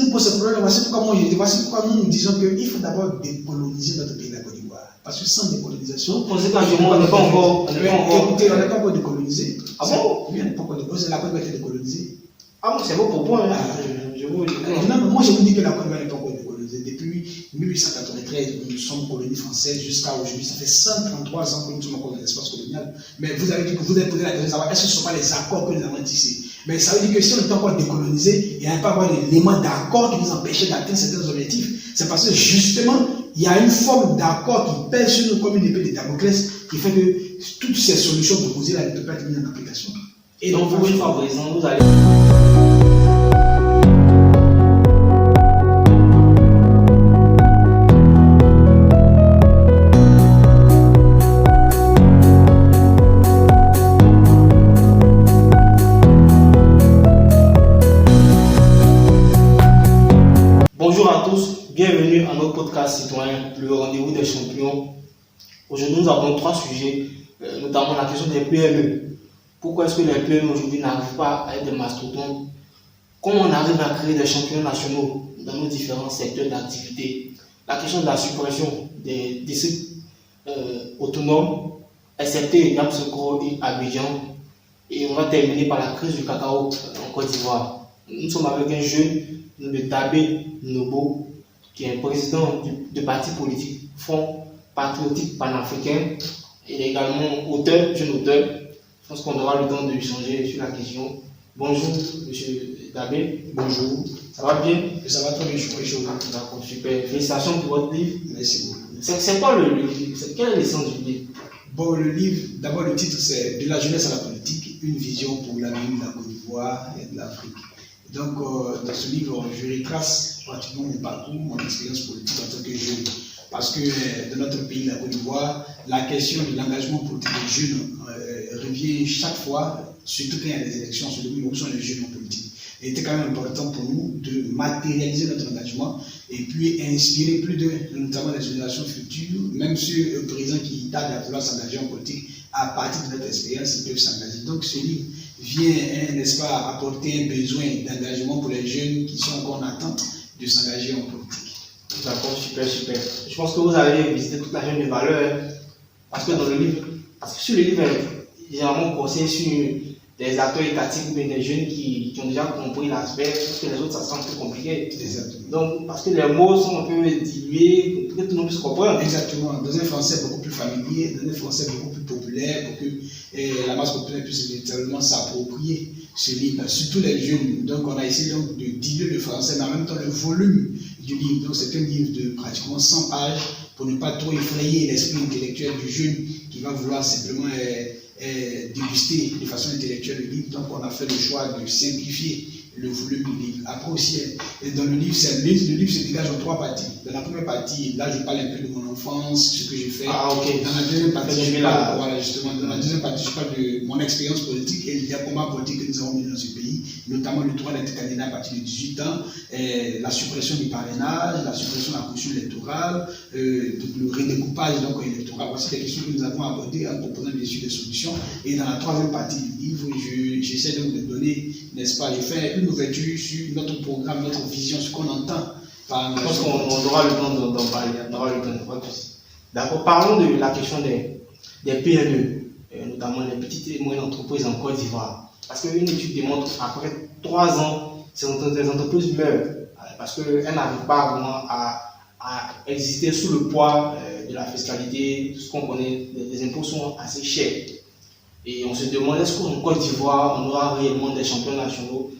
nous pose ce problème, voici pourquoi nous disons qu'il faut d'abord décoloniser notre pays, la Côte d'Ivoire. Parce que sans décolonisation, vous pensez qu'actuellement on n'est pas encore. Écoutez, on n'est pas encore décolonisé. Ah bon? Oui, on n'est pas encore décolonisé. La Côte d'Ivoire a été décolonisée. Ah bon, c'est vos propos, hein? Non, mais moi je vous dis que la Côte d'Ivoire n'est pas encore décolonisée. Depuis 1893, nous sommes colonie française jusqu'à aujourd'hui. Ça fait 133 ans que nous sommes encore dans l'espace colonial. Mais vous avez dit que vous avez posé la question de savoir est-ce que ce ne sont pas les accords que nous avons tissés. Mais ça veut dire que si on était encore décolonisé, il n'y avait pas avoir l'élément d'accord qui nous empêchait d'atteindre certains objectifs. C'est parce que justement, il y a une forme d'accord qui pèse sur nous comme une épée de Damoclès qui fait que toutes ces solutions proposées là ne peuvent pas être mises en application. Et donc, vous, une fois présent, vous allez. Bonjour à tous, bienvenue à notre podcast citoyen, le rendez-vous des champions. Aujourd'hui, nous avons 3 sujets, notamment la question des PME. Pourquoi est-ce que les PME aujourd'hui n'arrivent pas à être des mastodontes? Comment on arrive à créer des champions nationaux dans nos différents secteurs d'activité? La question de la suppression des districts autonomes, excepté Yamoussoukro et Abidjan. Et on va terminer par la crise du cacao en Côte d'Ivoire. Nous sommes avec un jeune, le Dabé Nobo, qui est président du parti politique Front Patriotique Panafricain. Il est également auteur, jeune auteur. Je pense qu'on aura le temps de changer sur la question. Bonjour, monsieur Dabé. Bonjour. Ça va bien? Ça va très bien, je suis chaud. D'accord, super. Félicitations pour votre livre. Merci beaucoup. C'est quoi le livre? Quelle est l'essence du livre? Bon, le livre, d'abord le titre c'est De la jeunesse à la politique, une vision pour l'avenir de la Côte d'Ivoire et de l'Afrique. Donc, dans ce livre, je retrace pratiquement mon parcours, mon expérience politique en tant que jeune. Parce que dans notre pays, la Côte d'Ivoire, la question de l'engagement politique des jeunes revient chaque fois, surtout quand il y a des élections, sur où sont les jeunes en politique. Il était quand même important pour nous de matérialiser notre engagement et puis inspirer plus de, notamment les générations futures, même ceux présidents qui tardent à vouloir s'engager en politique, à partir de notre expérience, ils peuvent s'engager. Donc ce livre vient, n'est-ce pas, apporter un besoin d'engagement pour les jeunes qui sont encore en attente de s'engager en politique. D'accord, super, super. Je pense que vous avez visité toute la chaîne de valeur, parce que dans le livre, parce que sur le livre, généralement, on conseille sur des acteurs étatiques ou des jeunes qui ont déjà compris l'aspect, parce que les autres, ça semble plus compliqué. Exactement. Donc, parce que les mots sont un peu dilués, pour que tout le monde puisse comprendre. Exactement. Dans un français beaucoup plus familier, dans un français beaucoup plus populaire, pour que la masse populaire puisse véritablement s'approprier ce livre, surtout les jeunes. Donc, on a essayé donc, de diluer le français, mais en même temps le volume du livre. Donc, c'est un livre de pratiquement 100 pages pour ne pas trop effrayer l'esprit intellectuel du jeune qui va vouloir simplement déguster de façon intellectuelle le livre. Donc, on a fait le choix de simplifier le volume du livre. Après aussi, dans le livre, le livre se dégage en 3 parties. Dans la première partie, là, je parle un peu de mon enfance, ce que j'ai fait. Ah, ok. Dans la deuxième partie, dans la deuxième partie, je parle de mon expérience politique et des combats politiques que nous avons menés dans ce pays, notamment le droit d'être candidat à partir de 18 ans, la suppression du parrainage, la suppression de la caution électorale, le redécoupage donc, électoral. Voici des questions que nous avons abordées en proposant bien sûr des solutions. Et dans la troisième partie du livre, j'essaie donc de donner, n'est-ce pas, faire une ouverture sur notre programme, notre vision, ce qu'on entend par. Je pense qu'on aura le temps d'en parler. On aura le temps. D'accord. Parlons de la question des PME, notamment les petites et moyennes entreprises en Côte d'Ivoire. Parce qu'une étude démontre qu'après 3 ans, ces entreprises meurent. Parce qu'elles n'arrivent pas vraiment à exister sous le poids de la fiscalité. Tout ce qu'on connaît, les impôts sont assez chers. Et on se demande, est-ce qu'en Côte d'Ivoire, on aura réellement des champions nationaux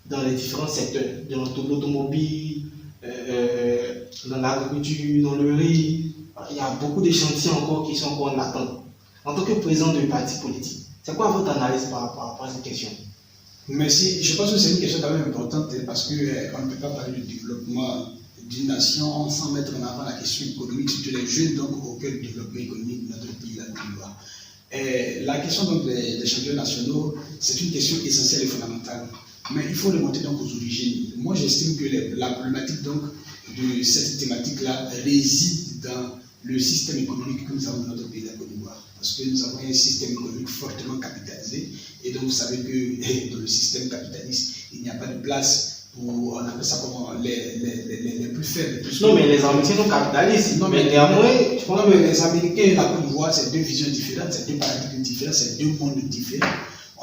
dans les différents secteurs, dans l'automobile, dans l'agriculture, dans le riz. Il y a beaucoup de chantiers encore qui sont encore en attente. En tant que président du parti politique, c'est quoi votre analyse par rapport à cette question? Merci. Je pense que c'est une question quand même importante parce qu'on ne peut pas parler du développement d'une nation sans mettre en avant la question économique, surtout les jeunes donc, au cœur du développement économique de notre pays, la Côte d'Ivoire. La question donc, des champions nationaux, c'est une question essentielle et fondamentale. Mais il faut remonter donc aux origines. Moi, j'estime que la problématique donc, de cette thématique-là réside dans le système économique que nous avons dans notre pays, la Côte d'Ivoire. Parce que nous avons un système économique fortement capitalisé. Et donc, vous savez que dans le système capitaliste, il n'y a pas de place pour, on appelle ça comment, les plus faibles. Les plus non, mais les Américains sont capitalistes. Non, mais néanmoins, je pense que les Américains et la Côte d'Ivoire, c'est deux visions différentes, c'est deux paradigmes différents, c'est deux mondes différents.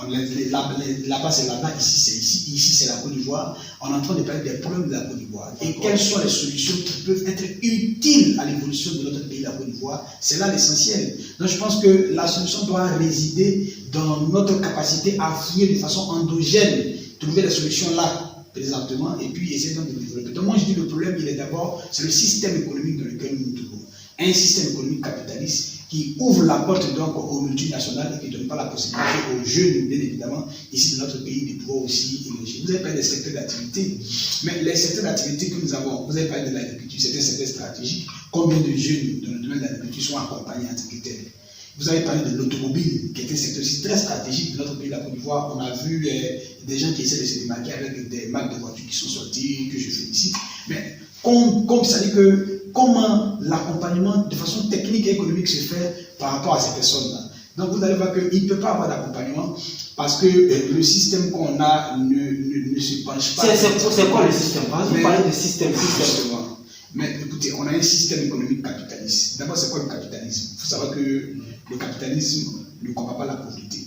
Là-bas, c'est là-bas, ici, c'est ici, ici, c'est la Côte d'Ivoire. On est en train de parler des problèmes de la Côte d'Ivoire. Et quelles sont les solutions qui peuvent être utiles à l'évolution de notre pays, la Côte d'Ivoire. C'est là l'essentiel. Donc, je pense que la solution doit résider dans notre capacité à fouiller de façon endogène, trouver les solutions là, présentement, et puis essayer de développer. Donc, moi, je dis le problème, il est d'abord, c'est le système économique dans lequel nous nous trouvons. Un système économique capitaliste qui ouvre la porte donc aux multinationales et qui ne donne pas la possibilité aux jeunes, bien évidemment, ici dans notre pays, de pouvoir aussi émerger. Vous avez parlé des secteurs d'activité, mais les secteurs d'activité que nous avons, vous avez parlé de l'agriculture, c'est un secteur stratégique. Combien de jeunes dans le domaine de l'agriculture sont accompagnés en tant que tels? Vous avez parlé de l'automobile, qui est un secteur aussi très stratégique de notre pays, la Côte d'Ivoire. On a vu des gens qui essaient de se démarquer avec des marques de voitures qui sont sorties, que je félicite. Mais comme ça dit que comment l'accompagnement de façon technique et économique se fait par rapport à ces personnes-là. Donc vous allez voir qu'il ne peut pas avoir d'accompagnement parce que le système qu'on a ne se penche pas. C'est quoi le système? Vous parlez de système. Justement. Mais écoutez, on a un système économique capitaliste. D'abord, c'est quoi le capitalisme? Il faut savoir que le capitalisme ne combat pas la pauvreté.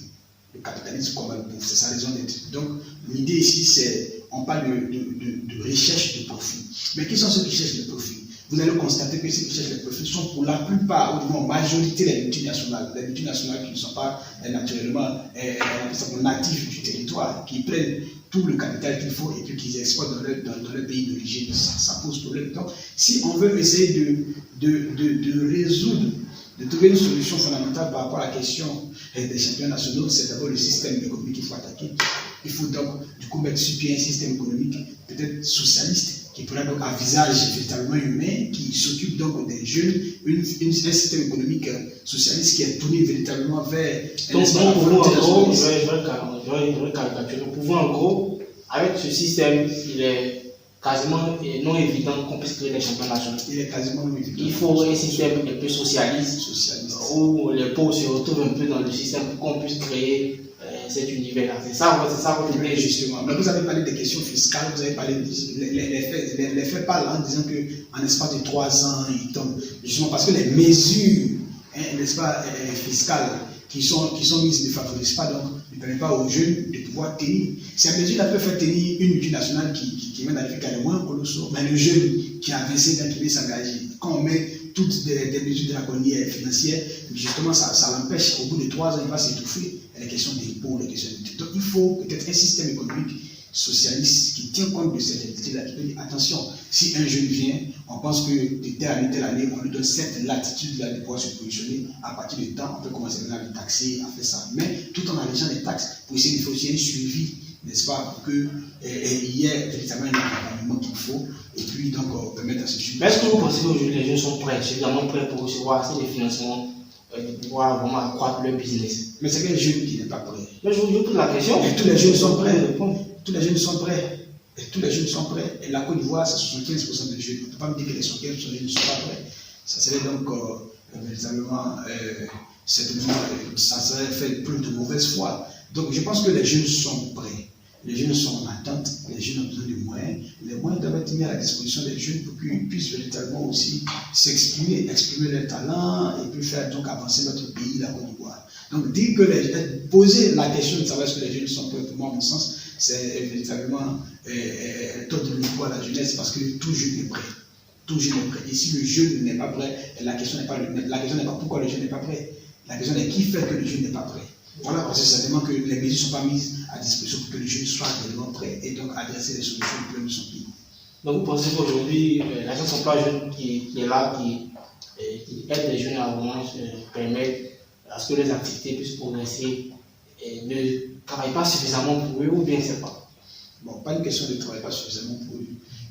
Le capitalisme combat le pauvre, c'est sa raison d'être. Donc, l'idée ici, c'est, on parle de recherche de profit. Mais qui sont ceux qui cherchent le profit? Vous allez constater que ceux qui cherchent les profits sont pour la plupart, ou du moins en majorité, les multinationales qui ne sont pas naturellement natifs du territoire, qui prennent tout le capital qu'il faut et puis qu'ils exportent dans leur pays d'origine. Ça pose problème. Donc, si on veut essayer de résoudre, de trouver une solution fondamentale par rapport à la question des champions nationaux, c'est d'abord le système économique qu'il faut attaquer. Il faut donc, du coup, mettre sur pied un système économique peut-être socialiste, qui pourrait donc un visage véritablement humain, qui s'occupe donc des jeunes, un système économique socialiste qui est tourné véritablement vers... Donc, pour vous, en gros, je vais caricaturer. Pour vous, en gros, avec ce système, il est quasiment non évident qu'on puisse créer des champions nationaux. Il est quasiment non évident. Il faut un système un peu socialiste, où les pauvres se retrouvent un peu dans le système pour qu'on puisse créer cet univers-là. C'est ça votre idée, justement. Mais vous avez parlé des questions fiscales, vous avez parlé les faits parlent en disant qu'en espace de 3 ans, ils tombent. Justement parce que les mesures, n'est-ce pas, fiscales qui sont mises ne favorisent pas, donc ne permettent pas aux jeunes de pouvoir tenir. Ces mesures-là peuvent faire tenir une multinationale qui mène à l'Afrique à les moins colossaux, mais le jeune qui a 25 ans qui veut s'engager, quand on met toutes des mesures draconiennes financières, justement ça l'empêche, au bout de 3 ans, il va s'étouffer. Les questions d'impôts, les questions de... Donc il faut peut-être un système économique socialiste qui tient compte de cette réalité-là, qui peut dire attention, si un jeune vient, on pense que de telle année, on lui donne cette latitude-là de pouvoir se positionner. À partir du temps, on peut commencer maintenant à le taxer, à faire ça. Mais tout en allégeant les taxes, pour essayer de faire aussi un suivi, n'est-ce pas, pour qu'il y ait véritablement un accompagnement qu'il faut, et puis donc permettre à ce suivi. Est-ce que vous pensez qu'aujourd'hui les jeunes sont prêts, suffisamment prêts pour recevoir assez de financements, de pouvoir vraiment accroître leur business? Mais c'est quel jeune qui n'est pas prêt? Mais je vous pose la question. Et tous les jeunes sont prêts. Tous les jeunes sont prêts. Et tous les jeunes sont prêts. Et la Côte d'Ivoire, c'est 75% de jeunes. On ne peut pas me dire que les 75% de jeunes ne sont pas prêts. Ça serait donc véritablement, ça serait faire plus de mauvaise foi. Donc je pense que les jeunes sont prêts. Les jeunes sont en attente, les jeunes ont besoin de moyens. Les moyens doivent être mis à la disposition des jeunes pour qu'ils puissent véritablement aussi s'exprimer, exprimer leurs talents et puis faire donc avancer notre pays, la Côte d'Ivoire. Donc dire que poser la question de savoir est-ce que les jeunes sont prêts, pour moi, à mon sens, c'est véritablement tordre le micro à la jeunesse parce que tout jeune est prêt. Tout jeune est prêt. Et si le jeune n'est pas prêt, la question n'est pas pourquoi le jeune n'est pas prêt. La question est qui fait que le jeune n'est pas prêt. Voilà, parce que certainement que les mesures ne sont pas mises à disposition pour que les jeunes soient réellement prêts et donc adresser les solutions au problème de son pays. Donc vous pensez qu'aujourd'hui, l'agence emploi jeune qui est là, qui aide les jeunes à vraiment se permettre à ce que les activités puissent progresser et ne travaillent pas suffisamment pour eux ou bien c'est pas? Bon, pas une question de ne travailler pas suffisamment pour eux.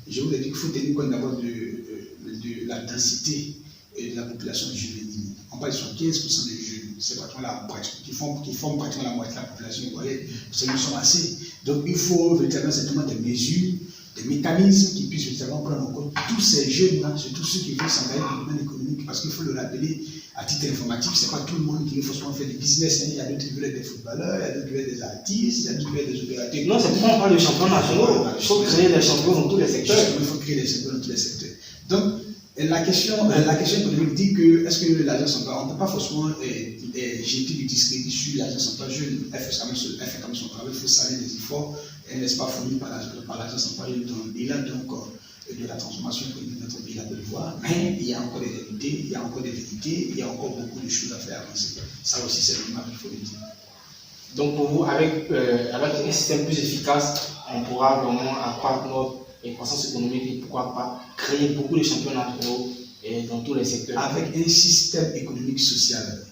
Je vous ai dit qu'il faut tenir compte d'abord de la densité de la population juvénile. On parle de 75% des jeunes. C'est pratiquement qui forment pratiquement la moitié de la population ivoirienne. Nous sommes assez. Donc il faut véritablement des mesures, des mécanismes qui puissent véritablement prendre en compte tous ces jeunes-là, surtout ceux qui veulent s'engager dans le domaine économique, économique, parce qu'il faut le rappeler à titre informatif, c'est pas tout le monde qui veut forcément faire du business. Hein. Il y a d'autres qui veulent être des footballeurs, il y a d'autres qui veulent être des artistes, il y a d'autres qui veulent être des opérateurs. Non, c'est pourquoi on parle de champions nationaux. Il faut créer des champions dans tous les secteurs. Justement, il faut créer des champions dans tous les secteurs. Donc, la question économique dit que est-ce que l'agence centrale, on ne peut pas forcément jeter du discrédit sur l'agence centrale jeune. Elle fait quand même son travail, il faut saluer les efforts, n'est-ce pas, fournis par l'agence centrale jeune. Il a donc de la transformation économique de notre pays, là, de le voir, mais il y a encore des vérités, il y a encore beaucoup de choses à faire avancer. Ça aussi, c'est normal, il faut le dire. Donc pour vous, avec un système plus efficace, on pourra vraiment accroître notre croissance économique et pourquoi pas créer beaucoup de champions nationaux dans tous les secteurs. Avec un système économique social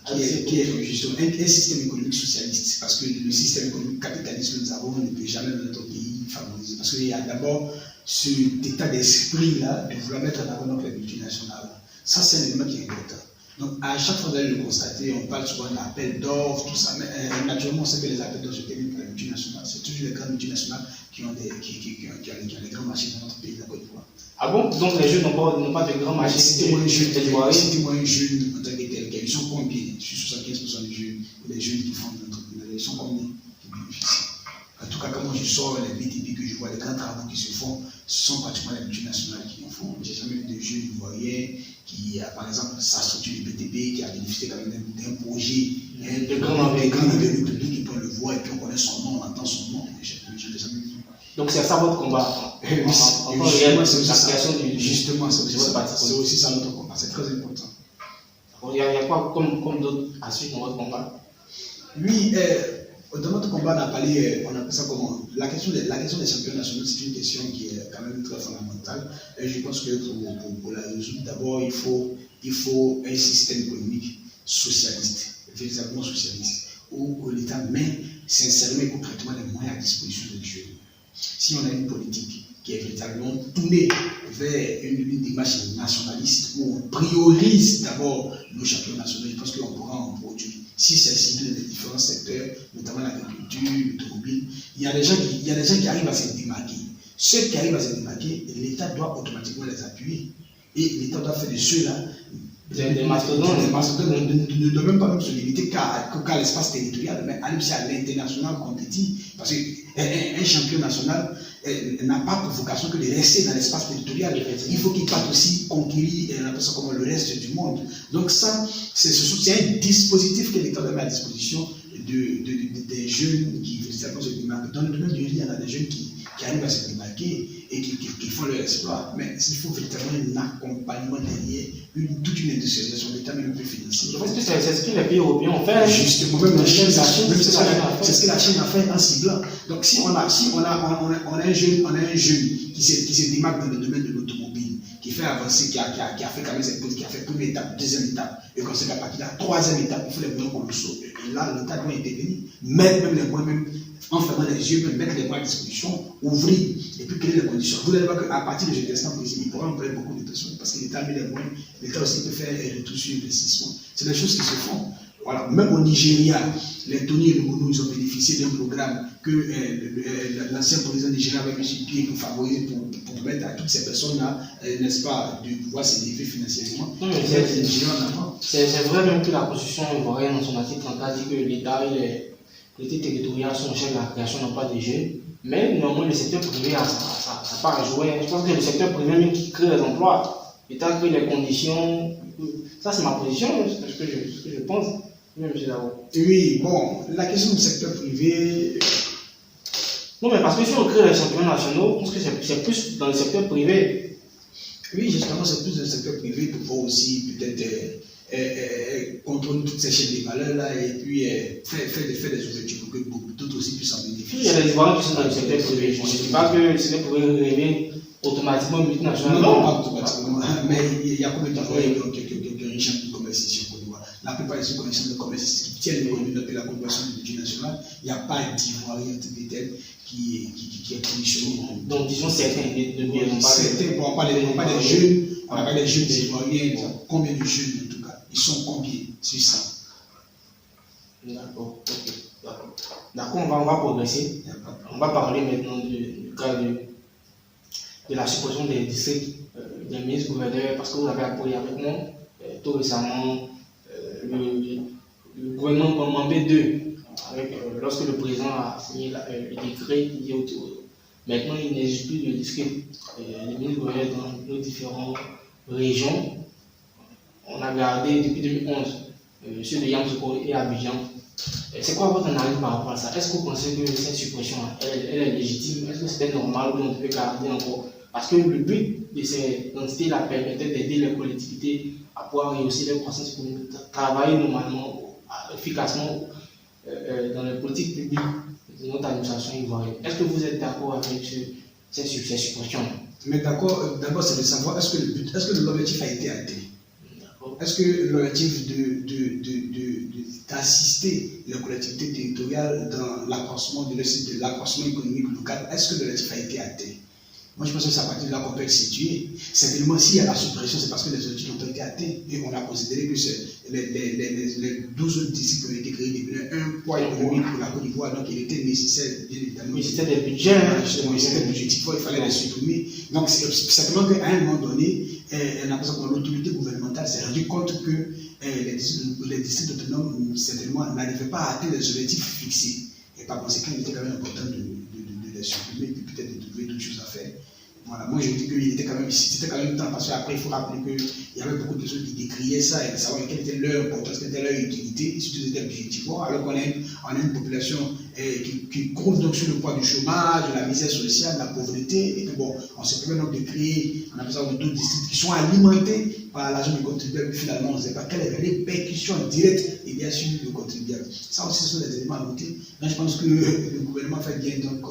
qui est justement un système économique socialiste, parce que le système économique capitaliste que nous avons ne peut jamais dans notre pays favoriser. Parce qu'il y a d'abord cet état d'esprit-là de vouloir mettre en avant notre multinationale. Ça, c'est un élément qui est important. Donc, à chaque fois que vous allez le constater, on parle souvent d'appels d'offres, tout ça, mais naturellement, on sait que les appels d'offres se terminent par les multinationales. C'est toujours les grandes multinationales qui ont les grands marchés dans notre pays, la Côte d'Ivoire. Ah bon? Donc, les jeunes n'ont pas de grands marchés. Citez-moi un jeune en tant que tel. Ils sont combien? Sur 75% des jeunes, les jeunes qui font de l'entrepreneuriat, ils sont combien qui bénéficient? En tout cas, quand je sors les BTP que je vois, les grands travaux qui se font, ce sont pratiquement les multinationales qui en font. J'ai jamais vu de jeunes ivoiriens qui, par exemple, sa structure du BTP, qui a bénéficié quand même d'un projet, de grand envergure public, et puis on le voit, et puis on connaît son nom, on entend son nom. Je ne l'ai jamais vu. Donc c'est ça votre combat. Justement, c'est aussi ça notre combat, c'est très important. Il y a quoi comme d'autres aspects dans votre combat? Oui, dans notre combat, on appelle ça comment? La question des champions nationaux, c'est une question qui est quand même très fondamentale. Et je pense que pour la résoudre, d'abord, il faut un système économique socialiste, véritablement socialiste, où l'État met sincèrement et concrètement les moyens à disposition des jeunes. Si on a une politique qui est véritablement tournée vers une démarche nationaliste, où on priorise d'abord nos champions nationaux, je pense qu'on pourra en produire. Si c'est ciblé dans les différents secteurs, notamment l'agriculture, l'automobile, il y a des gens qui arrivent à se démarquer. Ceux qui arrivent à se démarquer, l'État doit automatiquement les appuyer. Et l'État doit faire de ceux-là des mastodontes. Ne doit même pas se limiter qu'à l'espace territorial, mais aller aussi à l'international compétit. Parce qu'un champion national n'a pas pour vocation que de rester dans l'espace territorial. Il faut qu'il parte aussi conquérir comme le reste du monde. Donc ça, c'est un dispositif que l'État met à disposition des jeunes qui véritablement se démarquent. Dans le domaine du riz, il y en a des jeunes qui arrivent à se démarquer et qui font leur exploit. Mais il faut véritablement un accompagnement derrière, toute une industrialisation de l'État, même un peu financier. Parce que c'est ce que les pays européens ont fait. Justement, même la Chine, c'est ce que la Chine a fait en ciblant. Donc si on a un jeune qui se démarque dans le domaine de l'automobile, qui fait avancer, qui a fait quand même cette pause, qui a fait première étape, deuxième étape, et qu'on sait qu'à partir de la troisième étape, il faut les moyens colossaux. Et là, l'État doit intervenir, mettre même les moyens, en fermant les yeux, mettre les moyens à disposition, ouvrir, et puis créer les conditions. Vous allez voir qu'à partir de cet instant précis, il pourra employer beaucoup de personnes, parce que l'État met les moyens, l'État aussi peut faire un retour sur investissement. C'est des choses qui se font. Voilà. Même au Nigeria, les Tony et le Mono, ils ont bénéficié d'un programme que l'ancien président nigérien avait mis sur pied pour favoriser, pour permettre à toutes ces personnes-là, n'est-ce pas, de pouvoir s'élever financièrement. C'est vrai même que la Constitution ivoirienne, dans son article 34, dit que l'État et les collectivités territoriales sont chefs de la création d'emplois des jeunes, mais néanmoins le secteur privé a sa part à jouer. Je pense que le secteur privé même qui crée les emplois, l'État crée les conditions. Ça, c'est ma position, c'est ce que je pense. Oui, bon, la question du secteur privé. Non, mais parce que si on crée les championnats nationaux, je pense que c'est plus dans le secteur privé. Oui, justement, c'est plus dans le secteur privé pour pouvoir aussi peut-être contrôler toutes ces chaînes de valeur là et puis faire des ouvertures pour que d'autres aussi puissent en bénéficier. Il y a des Ivoiriens qui sont dans le secteur privé. Je ne dis pas que le secteur privé revient automatiquement multinational. Non, pas automatiquement. Mais il y a combien d'Ivoiriens qui ont une chaîne de commerce ici au Côte d'Ivoire? La plupart des chaînes de commerce qui tiennent l'économie de la convention de multinationale, il n'y a pas d'Ivoirien qui est conditionné. Donc, disons certains certains, bon, on parle des jeunes, on parle des jeunes Ivoiriens. Bon, combien de jeunes en tout cas? Ils sont combien sur ça? D'accord, ok. D'accord, on va progresser. On va parler maintenant du cas de la suppression des districts, des ministres gouverneurs, parce que vous avez appuyé avec moi tout récemment, le gouvernement Mambé 2, lorsque le président a signé le décret qui dit maintenant il n'existe plus de disque les ministres gouverneurs dans nos différentes régions. On a gardé depuis 2011 ceux de Yamoussoukro et Abidjan. C'est quoi votre analyse par rapport à ça? Est-ce que vous pensez que cette suppression elle est légitime? Est-ce que c'était normal ou on devait garder encore? Parce que le but de ces entités-là permettait d'aider les collectivités à pouvoir réussir leur croissance économique, travailler normalement, efficacement dans les politiques publiques de notre administration ivoirienne. Est-ce que vous êtes d'accord avec ces suppressions? Mais d'accord, d'abord c'est de savoir est-ce que l'objectif a été atteint? Est-ce que l'objectif d'assister les collectivités territoriales dans l'accroissement économique local, est-ce que l'objectif a été atteint? Moi, je pense que c'est à partir de là qu'on peut le situer. Certainement, s'il y a la suppression, c'est parce que les objectifs ont été atteints. Et on a considéré que les 12 autres districts qui ont été créés devenaient un poids économique pour la Côte d'Ivoire. Donc, il était nécessaire, bien évidemment. Mais c'était des budgets. C'était budgétif, il fallait les supprimer. Donc, c'est certainement qu'à un moment donné, l'autorité gouvernementale s'est rendue compte que les districts autonomes, certainement, n'arrivaient pas à atteindre les objectifs fixés. Et par conséquent, il était quand même important de les supprimer et puis peut-être de trouver d'autres choses à faire. Voilà, moi je dis qu'il était quand même temps, parce qu'après il faut rappeler qu'il y avait beaucoup de personnes qui décriaient ça et de savoir quelle était leur importance, quelle était leur utilité, surtout c'était objectivement, alors qu'on a une population qui court donc sur le poids du chômage, de la misère sociale, de la pauvreté, et que bon, on se permet donc de créer, on appelle ça d'autres districts qui sont alimentés par l'argent du contribuable, finalement on ne sait pas quelles sont les répercussions directes et bien sûr le contribuable. Ça aussi ce sont des éléments à noter. Donc je pense que le gouvernement fait bien donc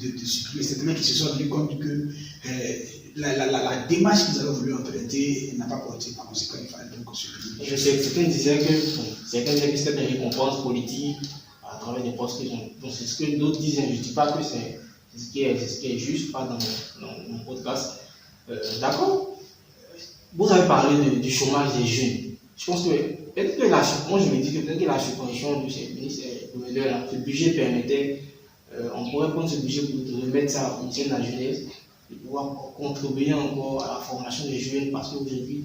de supprimer. C'est quelqu'un qui se sont rendu compte que la démarche qu'ils avaient voulu emprunter n'a pas porté, par conséquent il fallait donc supprimer. Certains disaient que c'était des récompenses politiques à travers des postes qu'ils ont. Donc c'est ce que d'autres disent. Je ne dis pas que c'est ce qui est juste, pas dans mon podcast. D'accord. Vous avez parlé du chômage des jeunes. Je pense que peut-être que moi je me dis que peut-être que la suppression de ces ministres ce budget permettait. On pourrait prendre ce budget pour remettre ça au ministère de la jeunesse, de pouvoir contribuer encore à la formation des jeunes, parce qu'aujourd'hui,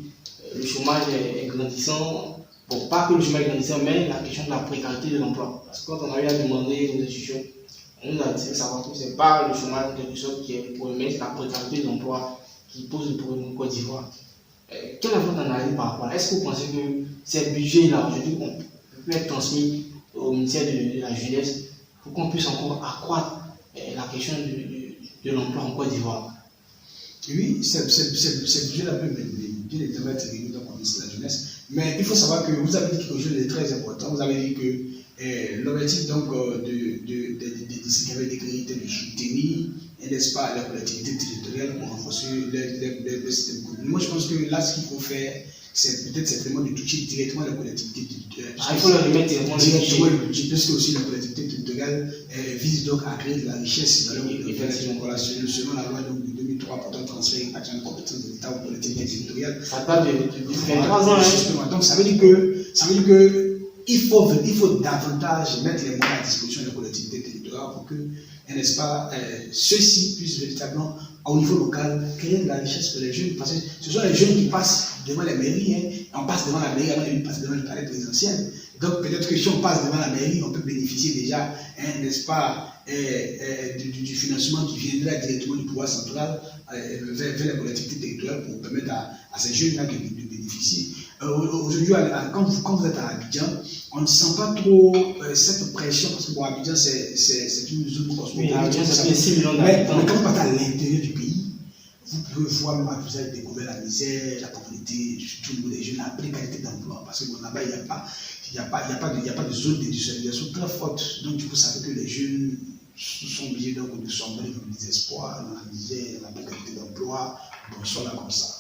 le chômage est grandissant. Bon, pas que le chômage est grandissant, mais la question de la précarité de l'emploi. Parce que quand on a eu à demander aux institutions, on nous a dit de savoir que ce n'est pas le chômage de quelque chose qui est le problème, mais c'est la précarité de l'emploi qui pose le problème en Côte d'Ivoire. Quelle est votre analyse par rapport à ça? Est-ce que vous pensez que ces budgets-là, aujourd'hui, peuvent être transmis au ministère de la jeunesse pour qu'on puisse encore accroître la question de l'emploi en Côte d'Ivoire? Oui, c'est budget-là peut bien évidemment être réuni dans le ministère de la jeunesse, mais il faut savoir que vous avez dit quelque chose de très important. Vous avez dit que l'objectif donc des districts qui avaient été créés était de soutenir, n'est-ce pas, la collectivité territoriale pour renforcer le système économique. Moi, je pense que là, ce qu'il faut faire, c'est peut-être simplement de toucher directement la collectivité territoriale. Il faut leur remettre directement le budget. Parce que aussi la collectivité territoriale vise donc à créer de la richesse dans selon la loi donc, de 2003 portant transfert et action de compétences de l'État aux collectivités territoriales. Ça date de 23 ans. Justement. Donc ça veut dire que il faut davantage mettre les moyens à disposition des collectivités territoriales pour que, n'est-ce pas, ceux-ci puissent véritablement, au niveau local, créer de la richesse pour les jeunes. Parce que ce sont les jeunes qui passent devant les mairies, hein, on passe devant la mairie avant de passer devant le palais présidentiel. Donc peut-être que si on passe devant la mairie, on peut bénéficier déjà, hein, n'est-ce pas, du financement qui viendra directement du pouvoir central vers les collectivités territoriales pour permettre à ces jeunes-là de bénéficier. Aujourd'hui, quand vous êtes à Abidjan, on ne sent pas trop cette pression, parce que bon, Abidjan, c'est une zone cosmopolite. Mais quand vous partez à l'intérieur du pays, vous pouvez voir même que vous avez découvert la misère, la pauvreté, surtout les jeunes, la précarité d'emploi. Parce que bon, là-bas, il n'y a pas de zone d'industrialisation très forte. Donc, du coup, ça fait que les jeunes sont obligés donc, de sombrer dans le désespoir, dans la misère, dans la précarité d'emploi. Bon, ils sont là comme ça.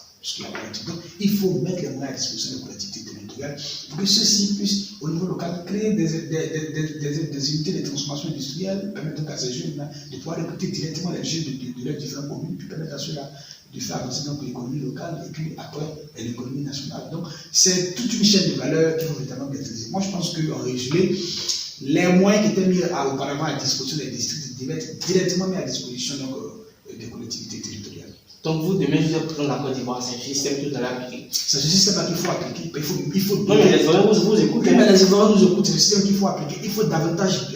Donc, il faut mettre les moyens à disposition des collectivités territoriales pour que ceux-ci puissent, au niveau local, créer des unités de transformation industrielle, permettre donc à ces jeunes-là de pouvoir recruter directement les jeunes de leurs différentes communes, puis permettre à ceux-là de faire avancer donc l'économie locale et puis après l'économie nationale. Donc, c'est toute une chaîne de valeurs qu'il faut véritablement maîtriser. Moi, je pense qu'en résumé, les moyens qui étaient mis auparavant à disposition des districts devaient être directement mis à disposition donc, des collectivités territoriales. Donc vous, demain, vous êtes président de la Côte d'Ivoire, c'est un système que vous allez appliquer. C'est ce système qu'il faut appliquer. Il faut non, mais les Ivoiriens vous écoutent. Oui, mais les Ivoiriens nous écoutent, c'est le système qu'il faut appliquer. Il faut davantage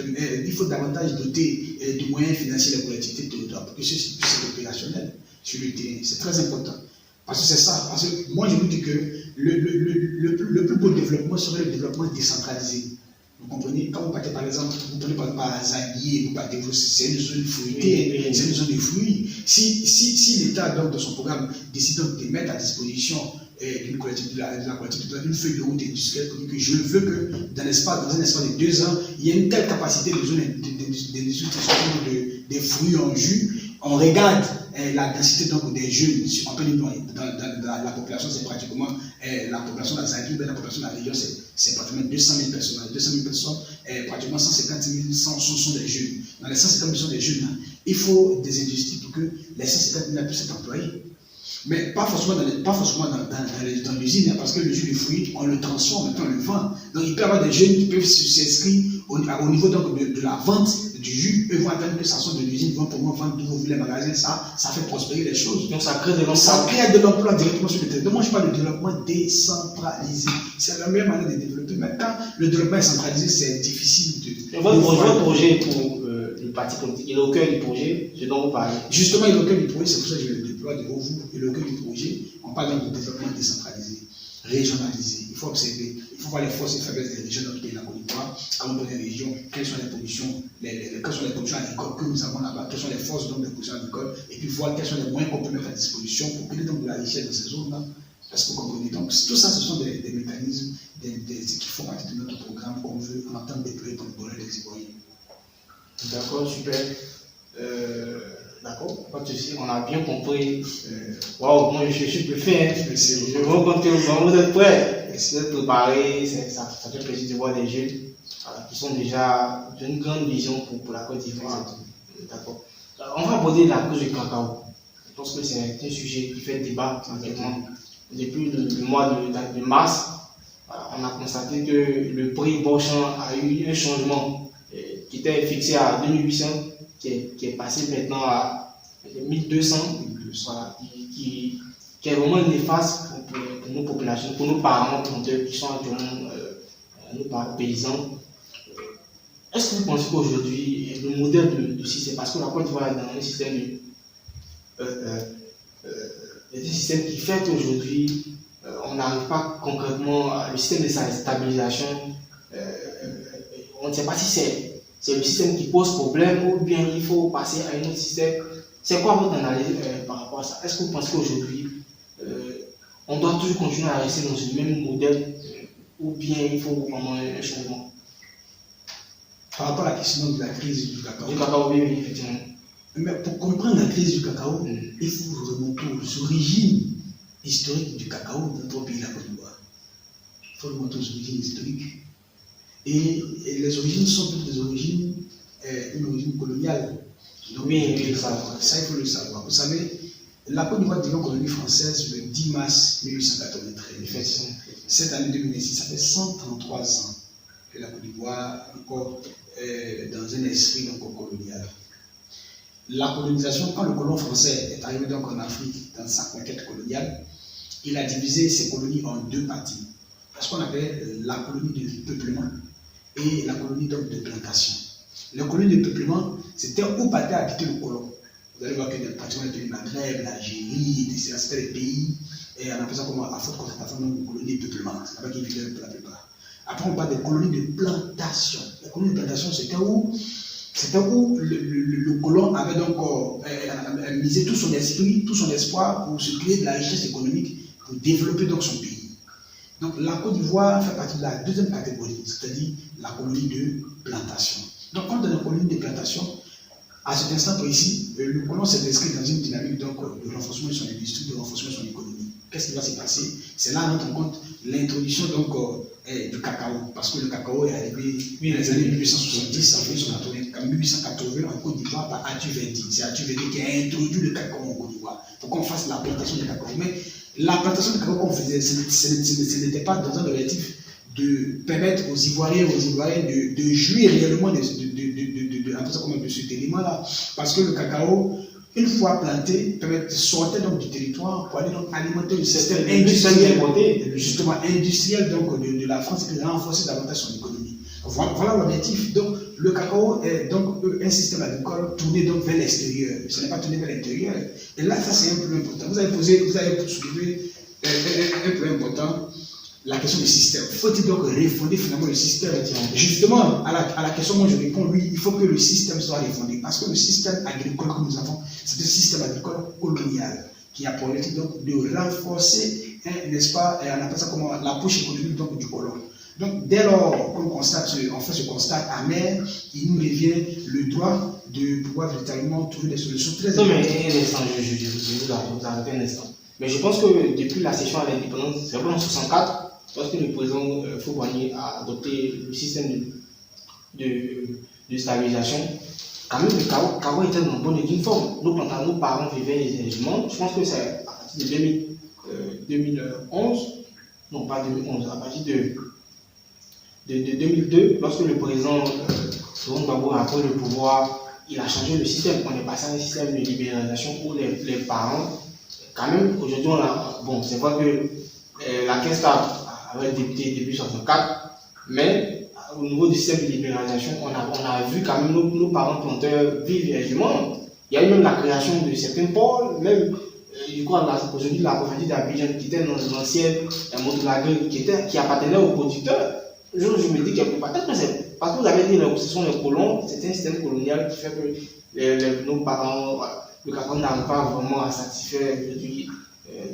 doter de moyens financiers les collectivités territoriales pour que ceci puisse être opérationnel sur le terrain. C'est très important. Parce que c'est ça. Parce que moi, je vous dis que le plus beau développement serait le développement décentralisé. Vous comprenez? Quand vous partez par exemple, vous prenez par exemple à Zagui, vous partez, c'est une zone fruitée, c'est une zone de fruits. Si l'État, donc, dans son programme, décide de mettre à disposition d'une collectivité, de la collectivité, une feuille de route industrielle, que je veux que dans un espace de 2 ans, il y ait une telle capacité de zone d'industrie des fruits en jus. On regarde la densité donc, des jeunes en plein dans la population, c'est pratiquement la population de la Zagui, la population de la région, c'est pratiquement 200 000 personnes. 200 000 personnes, pratiquement 150 000 sont des jeunes. Dans les 150 000 des jeunes, il faut des industries pour que les 150 000 puissent être employés. Mais pas forcément dans l'usine, parce que le jus de fruits, on le transforme, on le vend. Donc il peut y avoir des jeunes qui peuvent s'inscrire au niveau donc, de la vente du jus. Eux vont attendre que ça sorte de l'usine, vont pour moi vendre tous les magasins, ça fait prospérer les choses. Donc ça crée de l'emploi. Ça crée de l'emploi directement sur le terrain. Donc moi je parle de développement décentralisé. C'est la meilleure manière de développer. Mais quand le développement est centralisé, c'est difficile de. Votre projet pour le parti politique, il est au cœur du projet, ce dont vous parlez. Justement, il est au cœur du projet, c'est pour ça que je le déploie devant vous. Il est au cœur du projet. On parle donc de développement décentralisé, régionalisé. Il faut observer, il faut voir les forces et faiblesses des régions de notre pays, la Côte d'Ivoire, comment dans les régions, quelles sont les productions, quelles sont les productions agricoles que nous avons là-bas, quelles sont les forces donc, de production agricole, et puis voir quels sont les moyens qu'on peut mettre à disposition pour créer donc de la richesse dans ces zones-là. Parce que vous comprenez, donc tout ça, ce sont des mécanismes qui font partie de notre programme qu'on veut en entendre déployer pour le bonheur des Ivoiriens. D'accord, super. D'accord, pas de souci, on a bien compris. Waouh, moi je suis bluffé. Hein. Je vois quand vous êtes prêts, vous êtes préparés, ça fait plaisir de voir des jeunes qui sont déjà d'une grande vision pour la Côte d'Ivoire. D'accord. On va aborder la cause du cacao. Je pense que c'est un sujet qui fait débat actuellement. Depuis le mois de mars, on a constaté que le prix Bourchamp a eu un changement qui était fixé à 2800, qui est passé maintenant à 1200, voilà, qui est vraiment néfaste pour nos populations, pour nos parents planteurs qui sont actuellement nos paysans. Est-ce que vous pensez qu'aujourd'hui, le modèle de système, parce que la Côte d'Ivoire est dans un système qui fait qu'aujourd'hui, on n'arrive pas concrètement à le système de sa stabilisation. On ne sait pas si c'est le système qui pose problème ou bien il faut passer à un autre système. C'est quoi votre analyse par rapport à ça? Est-ce que vous pensez qu'aujourd'hui, on doit toujours continuer à rester dans ce même modèle ou bien il faut vraiment un changement? Par rapport à la question de la crise du cacao. Du cacao, oui, effectivement. Mais pour comprendre la crise du cacao, il faut remonter aux origines historiques du cacao dans notre pays, la Côte d'Ivoire. Il faut remonter aux origines historiques. Et les origines sont toutes des origines, une origine coloniale. Donc, oui, il faut le savoir. Vous savez, la Côte d'Ivoire devient colonie française le 10 mars 1893. Cette année 2006, ça fait 133 ans que la Côte d'Ivoire est encore dans un esprit donc, colonial. La colonisation, quand le colon français est arrivé donc en Afrique dans sa conquête coloniale, il a divisé ses colonies en 2 parties. Ce qu'on appelle la colonie de peuplement et la colonie donc, de plantation. La colonie de peuplement, c'était où partait habiter le colon. Vous allez voir que dans pratiquement les pays du Maghreb, l'Algérie, c'était les pays, et on appelle ça comme à forte concentration, donc colonie de peuplement. C'est là-bas qu'ils vivaient pour la plupart. Après, on parle des colonies de plantation. La colonie de plantation, c'était où le colon avait donc misé tout son esprit, tout son espoir pour se créer de la richesse économique, pour développer donc son pays. Donc la Côte d'Ivoire fait partie de la deuxième catégorie, c'est-à-dire la colonie de plantation. Donc quand dans la colonie de plantation, à cet instant précis, le colon s'est inscrit dans une dynamique donc, de renforcement de son industrie, de renforcement de son économie. Qu'est-ce qui va se passer? C'est là, à notre compte, l'introduction donc, du cacao. Parce que le cacao est arrivé dans les années 1870, en 1880, en Côte d'Ivoire, par Atu Verdi. C'est Atu Verdi qui a introduit le cacao en Côte d'Ivoire pour qu'on fasse la plantation de cacao. Mais la plantation de cacao qu'on faisait, ce n'était pas dans un objectif de permettre aux Ivoiriens de jouir réellement de cet élément-là. Parce que le cacao, une fois planté, permettent de sortir donc du territoire pour aller donc alimenter le système justement industriel donc de la France et renforcer davantage son économie. Voilà l'objectif. Donc le cacao est donc un système agricole tourné donc vers l'extérieur. Ce n'est pas tourné vers l'intérieur. Et là, ça c'est un problème important. Vous avez soulevé un problème important. La question du système. Faut-il donc refonder finalement le système? Justement, à la question, moi je réponds oui, il faut que le système soit refondé. Parce que le système agricole que nous avons, c'est un système agricole colonial qui a pour objectif donc de renforcer, n'est-ce pas, on appelle ça comment, la poche économique donc, du colon. Donc dès lors qu'on fait ce constat amer, il nous revient le droit de pouvoir véritablement trouver des solutions très importantes. Non mais un instant, je vous arrête un instant. Mais je pense que depuis la session à l'indépendance, c'est en 1964, lorsque le président Fouboigny a adopté le système de stabilisation, quand même le cacao était dans bonne et due forme. Nos parents vivaient aisément. Je pense que c'est à partir de 2011, non pas 2011, à partir de 2002, lorsque le président Laurent Gbagbo a pris le pouvoir, il a changé le système. On est passé à un système de libéralisation où les parents, quand même, aujourd'hui, bon, c'est vrai que la caisse avait débuté depuis 1964, mais au niveau du système de libéralisation, on a vu quand même nos parents planteurs vivre aisément. Il y a eu même la création de certains pôles, même aujourd'hui la préfecture d'Abidjan qui était dans l'ancienne Montelague qui appartenait aux producteurs. Je me dis quelque part, peut-être que c'est parce que vous avez dit que ce sont les colons, c'est un système colonial qui fait que nos parents, le cacao n'arrive pas vraiment à satisfaire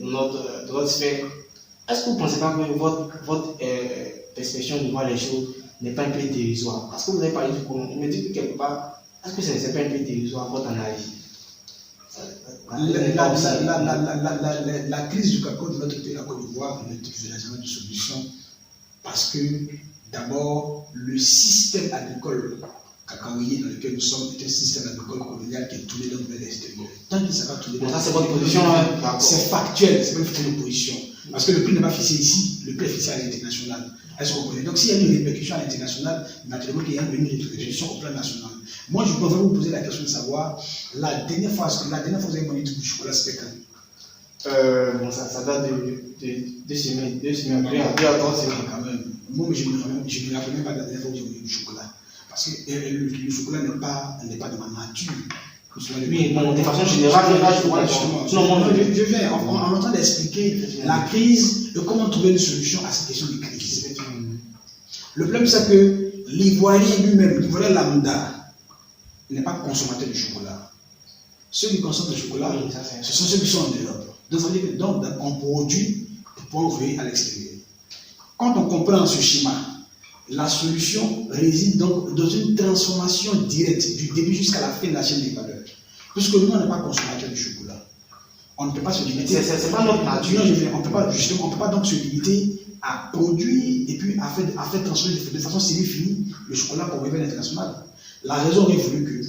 notre sphère. Est-ce que vous ne pensez pas que votre perspective de voir les choses n'est pas un peu dérisoire? Parce que vous avez parlé du colon. Je me dis que quelque part, est-ce que ce n'est pas un peu dérisoire votre analyse? La crise du cacao de notre pays, la Côte d'Ivoire, n'est jamais de solution parce que d'abord, le système agricole cacaoyer dans lequel nous sommes est un système agricole colonial qui est tourné vers l'extérieur. Tant qu'il ne s'est pas tourné vers l'extérieur, c'est votre position, c'est factuel, c'est pas une position. Parce que le prix n'est pas fixé ici, le prix est fixé à l'international. Est-ce que vous comprenez? Donc s'il y a une répercussion à l'international, naturellement qu'il y a une répercussion au plan national. Moi, je peux vous poser la question de savoir, la dernière fois que vous avez mangé du chocolat, c'était quand? Bon, ça date de 2 semaines, 2 semaines, quand même. Moi, je ne me rappelle même pas de la dernière fois où j'ai mangé du chocolat. Parce que le chocolat n'est pas de ma nature. Oui, bon, de façon générale, je viens en train d'expliquer la crise et comment trouver une solution à cette question de crise. Le problème, c'est que l'Ivoirien lui-même, l'Ivoirien lambda, n'est pas consommateur de chocolat. Ceux qui consomment du chocolat, ce sont ceux qui sont en Europe. Donc, ça veut dire que on produit pour pouvoir ouvrir à l'extérieur. Quand on comprend ce schéma, la solution réside donc dans une transformation directe du début jusqu'à la fin de la chaîne des valeurs. Puisque nous, on n'est pas consommateur de chocolat. On ne peut pas se limiter. C'est pas notre nature. On ne peut pas donc se limiter à produire et puis à faire transformer de façon semi-finie le chocolat pour arriver à l'international. La raison aurait voulu que,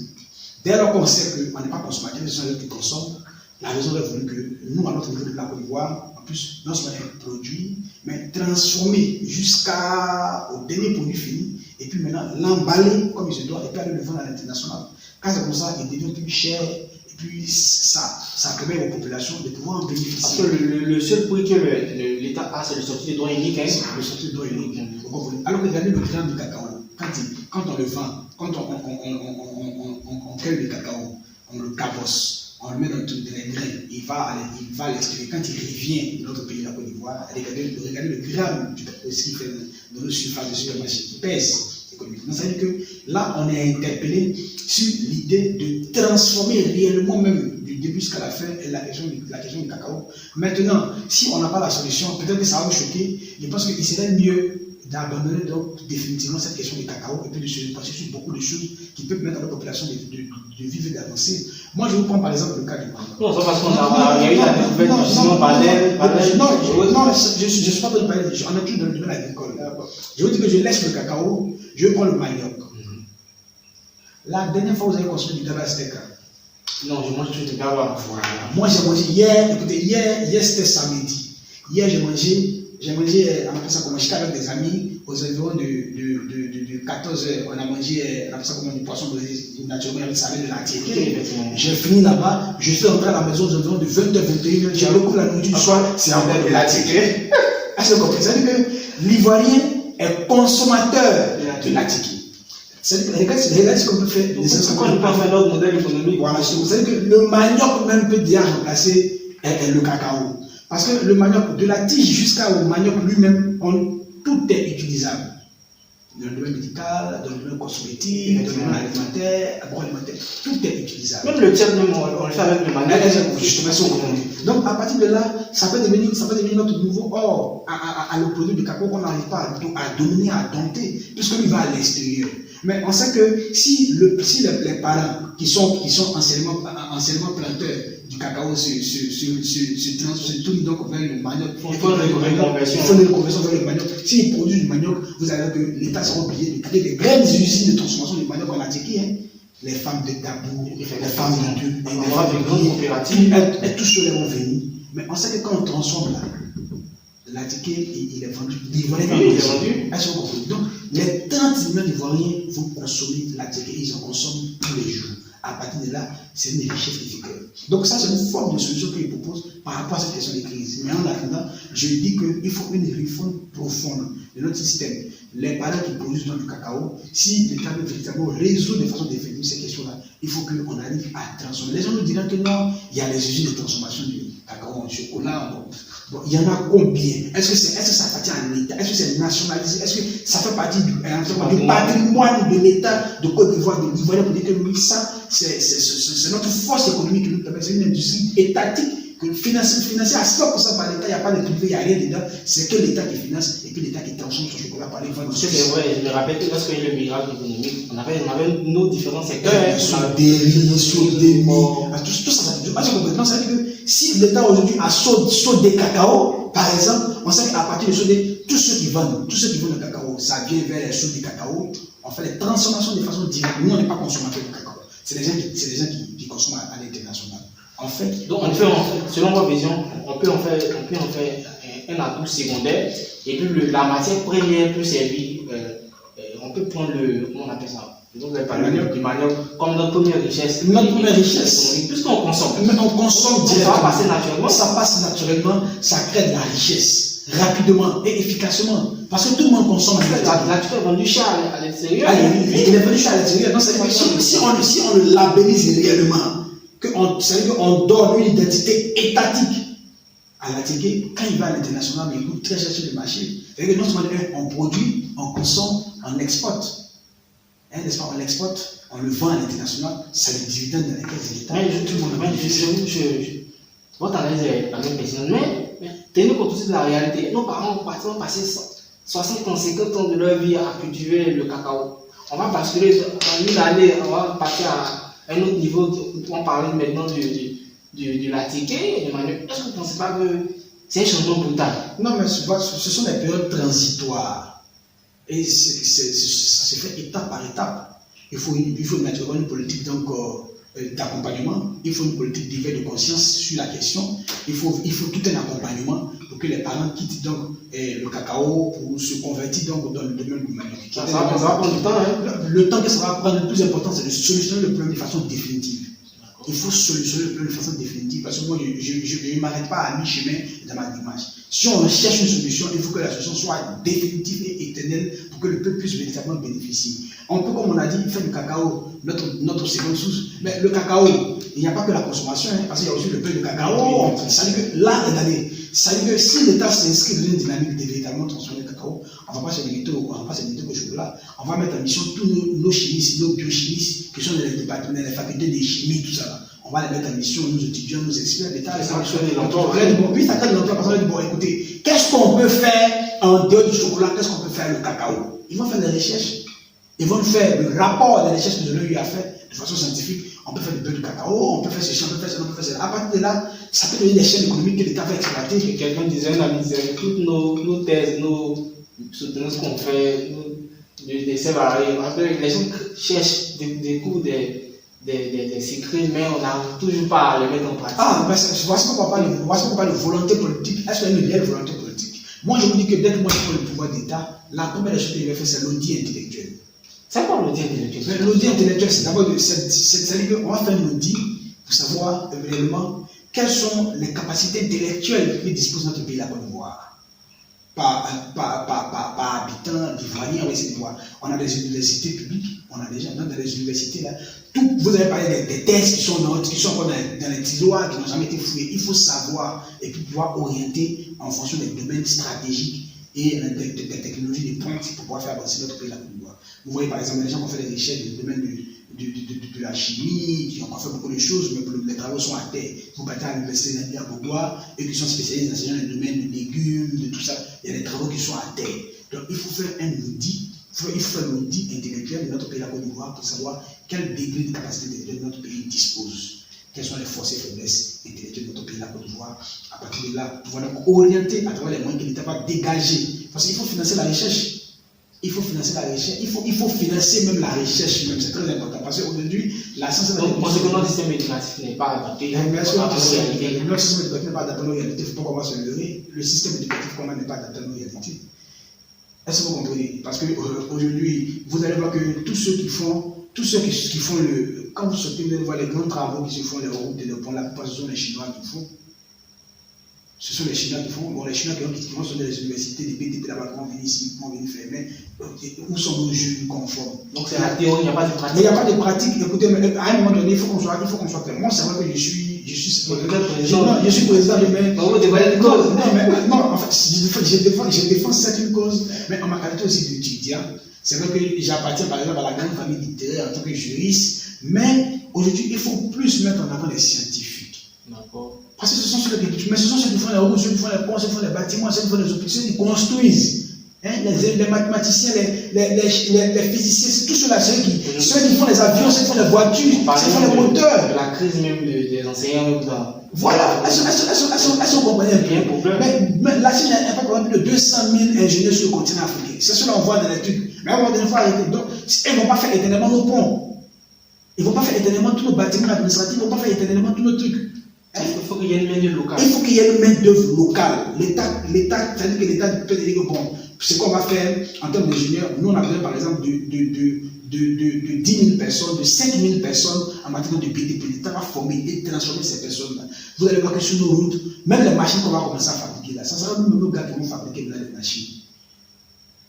dès lors qu'on sait qu'on n'est pas consommateur, ce sont les qui consomment, la raison aurait voulu que nous, à notre niveau de la Côte d'Ivoire, en plus, non seulement produit, mais transformer jusqu'au dernier produit fini, et puis maintenant l'emballer comme il se doit, et puis aller le vendre à l'international. Quand c'est comme ça, il devient plus cher, et puis ça permet aux populations de pouvoir en bénéficier. Parce que le seul prix que l'État a, c'est le sortie des droits uniques. C'est le sortie des droits uniques. Alors regardez le gramme du cacao. Quand on le vend, quand on crée le cacao, on le cabosse, on le met dans les grains, il va à l'extérieur. Quand il revient dans notre pays, la Côte d'Ivoire, regardez le gramme du cacao, ce qu'il fait dans le surface de supermarché, qui pèse. Donc, ça veut dire que là, on est interpellé sur l'idée de transformer réellement même du début jusqu'à la fin la question du cacao. Maintenant, si on n'a pas la solution, peut-être que ça va vous choquer. Je pense qu'il serait mieux d'abandonner donc définitivement cette question du cacao et puis de se pencher sur beaucoup de choses qui peuvent permettre à la population de vivre et d'avancer. Moi, je vous prends par exemple le cas du Mali. Non, c'est parce qu'il y a eu la découverte du ciment Badel. Non, je ne suis pas dans le palais, on est toujours dans le domaine agricole. Je vous dis que je laisse le cacao, je prends le manioc. La dernière fois, vous avez consommé du tabac steak. Non, je mange toujours du tabac. Voilà. Moi, j'ai mangé hier, écoutez, hier c'était samedi. Hier, j'ai mangé j'ai mangé, on appelle ça comment, j'étais avec des amis, aux environs de 14 heures, on a mangé, on appelle ça comment, du poisson naturellement, avec salé de la tiéké. J'ai fini là-bas, je suis rentré à la maison aux environs de 20h, 21h, j'ai recouvert la nourriture du soir, c'est encore de la tiéké. Est-ce que vous comprenez? C'est-à-dire que l'Ivoirien est consommateur de la tiéké. C'est-à-dire regarde ce qu'on peut faire. Pourquoi ne pas faire notre modèle économique? Voilà, c'est-à-dire que le manioc même peut déjà remplacer le cacao. Parce que le manioc, de la tige jusqu'au manioc lui-même, tout est utilisable. Dans le domaine médical, dans le domaine cosmétique, dans le domaine alimentaire, agroalimentaire, tout est utilisable. Même le tiers, on le fait avec le manioc. Justement, c'est ce. Donc, à partir de là, ça peut devenir notre nouveau or à le produit de cacao qu'on n'arrive pas à dominer, à dompter, puisqu'il va à l'extérieur. Mais on sait que si les parents qui sont anciennement planteurs du cacao se tournent donc vers le manioc, il faut une conversion vers le manioc. S'ils produisent du manioc, vous allez que l'État sera obligé de créer des grandes usines de transformation du manioc en Attiqué. Les femmes de Tabou, les femmes de grandes coopératives, et tous ceux-là vont venir. Mais on sait que quand on transforme l'Attiqué, il est vendu. L'Ivoirien est vendu. Donc, les 30 millions d'Ivoiriens vont consommer l'Attiqué, ils en consomment tous les jours. À partir de là, c'est une richesse critique. Donc ça, c'est une forme de solution qu'il propose par rapport à cette question de crise. Mais en attendant, je dis qu'il faut une réforme profonde de notre système. Les parents qui produisent du cacao, si l'État veut véritablement résoudre de façon définitive ces questions-là, il faut qu'on arrive à transformer. Les gens nous diront que non, il y a les usines de transformation du cacao en chocolat. Bon, il y en a combien? Est-ce que ça appartient à l'État? Est-ce que c'est nationalisé? Est-ce que ça fait partie du patrimoine de l'État de Côte d'Ivoire, de l'Ivoire, pour dire que oui, ça, c'est notre force économique qui nous permet, c'est une industrie étatique financée à 100% par l'État, il n'y a pas de privé, il n'y a rien dedans, c'est que l'État qui finance et que l'État qui transforme son chocolat par les ventes. C'est vrai, je me rappelle que lorsqu'il y a eu le miracle économique, on avait nos différents secteurs. Tout ça, c'est-à-dire que si l'État aujourd'hui a saut des cacao, par exemple, on sait qu'à partir de saut tous ceux qui vendent le cacao, ça vient vers les sauts du cacao, on fait les transformations de façon directe. Nous, on n'est pas consommateurs de cacao. C'est des gens qui consomment à l'international. En fait, donc selon votre vision, on peut en faire un atout secondaire et puis la matière première peut servir, on peut prendre comment on appelle ça? Donc, vous avez parlé du manioc comme notre première richesse. Notre première richesse. Puisqu'on consomme. Mais on consomme directement. Ça va passer naturellement. Ça passe naturellement, ça crée de la richesse rapidement et efficacement. Parce que tout le monde consomme. La tu est vendu cher à l'extérieur. Il est vendu cher à l'extérieur. Donc, si on le labellise réellement, c'est-à-dire qu'on donne une identité étatique à l'Attiqué, quand il va à l'international, il coûte très cher sur le marché. C'est-à-dire que non seulement on produit, on consomme, on exporte. N'est-ce pas, on l'exporte, on le vend à l'international, ça a des dividendes dans les caisses de l'État. Votre analyse est la même personnelle, mais tenez compte aussi de la réalité. Nos parents ont passé 60 ans, 50 ans de leur vie à cultiver le cacao. On va basculer en une année, on va passer à un autre niveau. On parle maintenant de l'Attiqué, du manioc. Est-ce que vous ne pensez pas que c'est un changement brutal? Non, mais ce sont des périodes transitoires. Et ça se fait étape par étape. Il faut naturellement une politique d'accompagnement, il faut une politique d'éveil de conscience sur la question, il faut tout un accompagnement pour que les parents quittent donc le cacao pour se convertir donc dans le domaine du manioc. Ça va prendre du temps. Hein? Le temps que ça va prendre, le plus important, c'est de solutionner le problème de façon définitive. Il faut solutionner le problème de façon définitive parce que moi, je ne m'arrête pas à mi-chemin dans ma démarche. Si on cherche une solution, il faut que la solution soit définitive et éternelle pour que le peuple puisse véritablement bénéficier. On peut, comme on a dit, faire du cacao notre seconde source. Mais le cacao, il n'y a pas que la consommation, parce qu'il y a aussi le pain de cacao. Ça veut dire que là, regardez, ça veut dire que si l'État s'inscrit dans une dynamique de véritablement transformer le cacao, on ne va pas se limiter au chocolat. On va mettre en mission tous nos chimistes, nos biochimistes qui sont dans les départements, dans les facultés de chimie, tout ça. On va les mettre en mission, nos étudiants, nos experts, l'État, les l'emploi. Oui, ça crée de l'emploi parce qu'on dit, bon, écoutez, qu'est-ce qu'on peut faire en dehors du chocolat, qu'est-ce qu'on peut faire le cacao? Ils vont faire des recherches. Ils vont faire le rapport des recherches que nous avons eu à faire de façon scientifique. On peut faire du beurre de cacao, on peut faire ceci, on peut faire ça, on peut faire ça. À partir de là, ça peut devenir des chaînes économiques que l'État va exploiter. Et quelqu'un disait, un ami disait, toutes nos thèses, nos soutenances qu'on fait, des sévariés, les gens cherchent des cours, des secrets, mais on n'arrive toujours pas à les mettre en pratique. Ah, mais voici qu'on parle de volonté politique. Est-ce qu'il y a une réelle volonté politique? Moi, je vous dis que dès que moi je prends le pouvoir d'État, la première chose que je vais faire, c'est l'audit intellectuel. C'est quoi l'audit intellectuel? L'audit intellectuel, c'est d'abord, c'est-à-dire qu'on va faire un audit pour savoir réellement quelles sont les capacités intellectuelles que dispose notre pays, la Côte d'Ivoire. Par habitant d'Ivoirien, on va essayer de voir. On a des universités publiques, on a déjà dans les universités là. Tout, vous avez parlé des thèses qui sont encore dans les tiroirs, qui n'ont jamais été fouillés. Il faut savoir et puis pouvoir orienter en fonction des domaines stratégiques et des technologies de pointe pour pouvoir faire avancer notre pays, la Côte d'Ivoire. Vous voyez par exemple les gens qui ont fait des recherches dans le domaine de la chimie, qui ont encore fait beaucoup de choses, mais les travaux sont à terre. Vous partez à l'université d'India Bourgois et qui sont spécialisés dans le domaine de légumes, de tout ça. Il y a des travaux qui sont à terre. Donc il faut faire un audit, il faut faire un audit intellectuel de notre pays, la Côte d'Ivoire, pour savoir quel degré de capacité intellectuelle notre pays dispose. Quelles sont les forces et faiblesses intellectuelles de notre pays, la Côte d'Ivoire. À partir de là, pouvoir donc orienter à travers les moyens que l'État va dégager. Parce qu'il faut financer la recherche. Il faut financer la recherche, il faut financer même la recherche, même c'est très important. Parce qu'aujourd'hui, la science. Donc, moi, que notre système éducatif n'est pas adapté. Bien sûr, notre système éducatif n'est pas adapté à nos réalités. Il ne faut pas qu'on va se leurrer. Le système éducatif, comment n'est pas adapté à nos réalités. Est-ce que vous comprenez? Parce qu'aujourd'hui, vous allez voir que tous ceux qui font le. Quand vous sortez, vous allez voir les grands travaux qui se font, les routes et les ponts, la plupart ce sont les Chinois qui font. Ce sont les Chinois qui font. Bon, les Chinois qui vont sur les universités, des BTP là-bas, qui vont venir ici, qui vont venir fermer. Où sont nos jeunes conformes? Donc c'est la théorie, il n'y a pas de pratique. Mais il n'y a pas de pratique. Écoutez, mais à un moment donné, il faut qu'on soit clair. Moi, c'est vrai que je suis président de mes. Non, vous dévoilez une cause. Non, en fait, je défends cette cause, mais en ma qualité aussi d'étudiant. C'est vrai que j'appartiens par exemple à la grande famille littéraire en tant que juriste, mais aujourd'hui, il faut plus mettre en avant les scientifiques. D'accord. Parce que ce sont ceux qui font les routes, ceux qui font les ponts, ceux qui font les bâtiments, ceux qui font les hôpitaux, ceux qui construisent. Hein, les mathématiciens, les physiciens, c'est tous ceux-là, ceux qui font les avions, ceux qui font les voitures, ceux qui font les moteurs. La crise même des enseignants. Voilà, elles sont compagnies bien. Mais la Chine n'a pas plus de 200 000 ingénieurs sur le continent africain. C'est cela qu'on voit dans les trucs. Mais à un moment donné, il faut arrêter. Donc, ils ne vont pas faire éternellement nos ponts. Ils ne vont pas faire éternellement tous nos bâtiments administratifs. Ils ne vont pas faire éternellement tous nos trucs. Il faut qu'il y ait une main-d'œuvre locale. Il faut qu'il y ait une main-d'œuvre locale. L'État, c'est-à-dire que l'État peut dire que bon, ce qu'on va faire en termes d'ingénieurs, nous on a besoin par exemple de 10 000 personnes, de 5 000 personnes en matière de BTP. L'État va former et transformer ces personnes-là. Vous allez voir que sur nos routes, même les machines qu'on va commencer à fabriquer là, ça sera nous nos gars qui vont fabriquer les machines.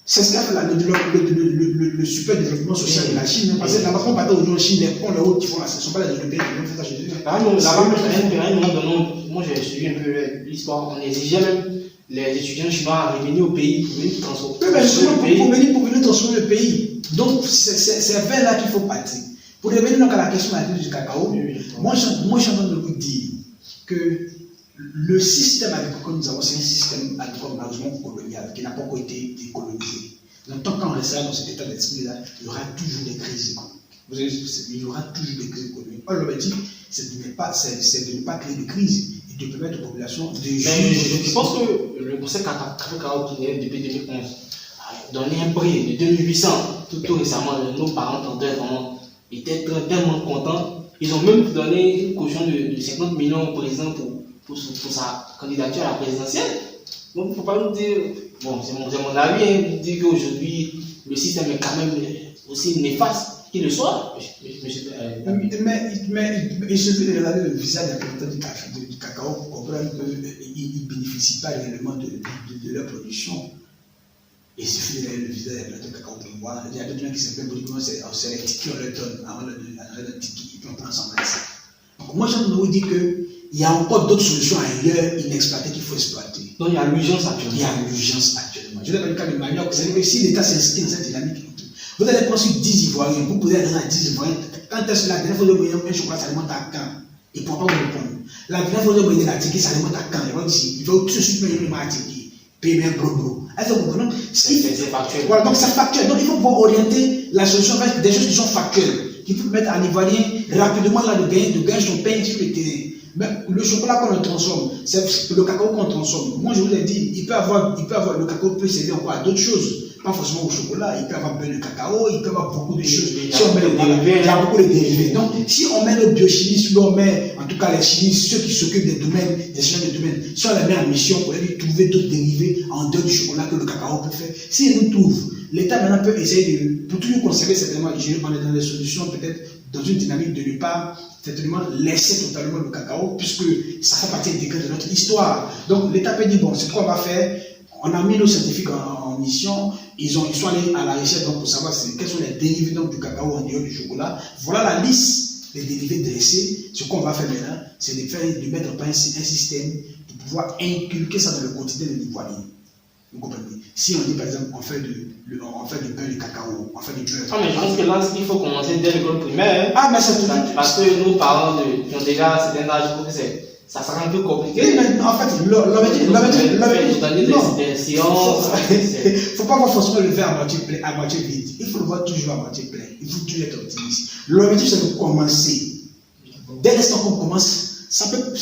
C'est ce qu'a fait le super développement social de la Chine. Parce que là-bas, quand on partait aujourd'hui en Chine, les ponts, les routes qui font là, ce ne sont pas les Européens qui vont faire ça chez eux. Moi j'ai suivi un peu l'histoire. On exigeait même les étudiants chinois à revenir au pays pour venir transformer pour venir transformer le pays. Donc c'est vers là qu'il faut partir. Pour revenir donc à la question de la crise du cacao, moi je suis en train de vous dire que le système agricole que nous avons, c'est un système agricole malheureusement colonial qui n'a pas encore été décolonisé. Donc tant qu'on restera dans cet état d'esprit-là, il y aura toujours des crises économiques. Vous avez vu, il y aura toujours des crises économiques. Or, l'objectif, c'est de ne pas créer de crise et de permettre aux populations de juger. Je pense que le Conseil cacao guinéen depuis 2011 a donné un prix de 2800. Tout récemment, nos parents étaient tellement contents. Ils ont même donné une caution de 50 millions au président pour sa candidature à la présidentielle. Donc, il ne faut pas nous dire, bon, c'est mon avis, nous dire qu'aujourd'hui, le système est quand même aussi néfaste qu'il le soit. Mais il suffit de regarder le visage des représentants du cacao pour comprendre qu'ils ne bénéficient pas réellement de leur production. Il suffit de regarder le visage des représentants du cacao pour voir. Il y a d'autres gens qui se plaignent politiquement, c'est les tickets qu'on leur donne avant de donner un ticket, et puis on prend ensemble ça. Donc, moi, j'ai envie de vous dire qu'il y a encore d'autres solutions ailleurs inexploitées qu'il faut exploiter. Donc, il y a l'urgence actuellement. Il y a l'urgence actuellement. Je vais donner le cas de Manioc. C'est-à-dire que si l'État s'inscrit dans cette dynamique, vous allez prendre sur 10 Ivoiriens, vous posez la question à 10 Ivoiriens. Quand est-ce que la dernière fois que vous voyez un chocolat, ça remonte à quand? Ils ne pourront pas vous répondre. La dernière fois que vous voyez la ticket, ça remonte à quand? Ils vont dire, il faut tout de suite payer le ticket. Payer un gros. Est-ce que vous comprenez? C'est factuel. Voilà, donc c'est factuel. Donc il faut pouvoir orienter la solution vers des choses qui sont factuelles, qui peuvent permettre à l'Ivoirien rapidement là, de gagner son pain sur le terrain. Mais le chocolat qu'on le transforme, c'est le cacao qu'on transforme. Moi je vous l'ai dit, le cacao peut servir encore à d'autres choses. pas forcément au chocolat, il peut y avoir beurre de cacao, il peut y avoir beaucoup de choses. Il Si on met il y a beaucoup de dérivés. Donc, si on met nos biochimistes, si on met, en tout cas les chimistes, ceux qui s'occupent des domaines, des sciences de domaine, si on les met en mission pour aller trouver d'autres dérivés en dehors du chocolat que le cacao peut faire, s'ils nous trouvent, l'État maintenant peut essayer de, pour toujours conserver certainement, on est dans des solutions peut-être dans une dynamique de ne pas certainement laisser totalement le cacao, puisque ça fait partie intégrée de notre histoire. Donc l'État peut dire, bon, c'est quoi on va faire. On a mis nos scientifiques en mission, ils sont allés à la recherche donc, pour savoir quels sont les dérivés donc, du cacao en dehors du chocolat. Voilà la liste des dérivés dressés. Ce qu'on va faire maintenant, c'est de mettre en place un système pour pouvoir inculquer ça dans le quotidien de l'Ivoirien. Vous comprenez? Si on dit par exemple, on fait du beurre de cacao, on fait du beurre. Ah, mais je pense que là, il faut commencer dès l'école primaire. Ah, mais c'est tout. Parce que nos parents qui ont déjà certain âge, il faut que ça sera un peu compliqué. Oui, mais en fait, l'objectif, faut pas voir forcément le verre à moitié vide. Il faut le voir toujours à moitié plein. Il faut toujours être optimiste. L'objectif, c'est de commencer. Dès l'instant qu'on commence, ça peut prendre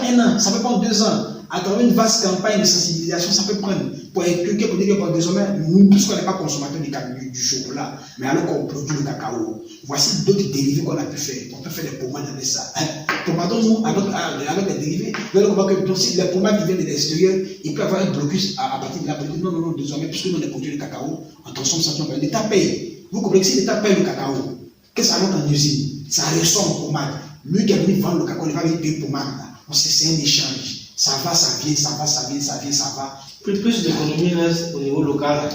1 an, ça peut prendre 2 ans. À travers une vaste campagne de sensibilisation, ça peut prendre pour inculquer, pour dire que désormais, nous, puisqu'on n'est pas consommateurs du chocolat, mais alors qu'on produit le cacao, voici d'autres dérivés qu'on a pu faire. On peut faire des pommades avec ça. Pomadons-nous avec des dérivés. Là, on voit que donc, si les pommades qui viennent de l'extérieur, il peut y avoir un blocus à partir de la politique. Non, désormais, puisque nous, on a produit le cacao, en transforme ça, l'État paye. Vous comprenez que si l'État paye le cacao, qu'est-ce que ça rentre en usine? Ça ressort en pommade. Lui qui a venu vendre le cacao, il va venir payer pommade. On sait, c'est un échange. Ça va, ça vient, ça va, ça vient, ça vient, ça va. Plus d'économie reste au niveau local.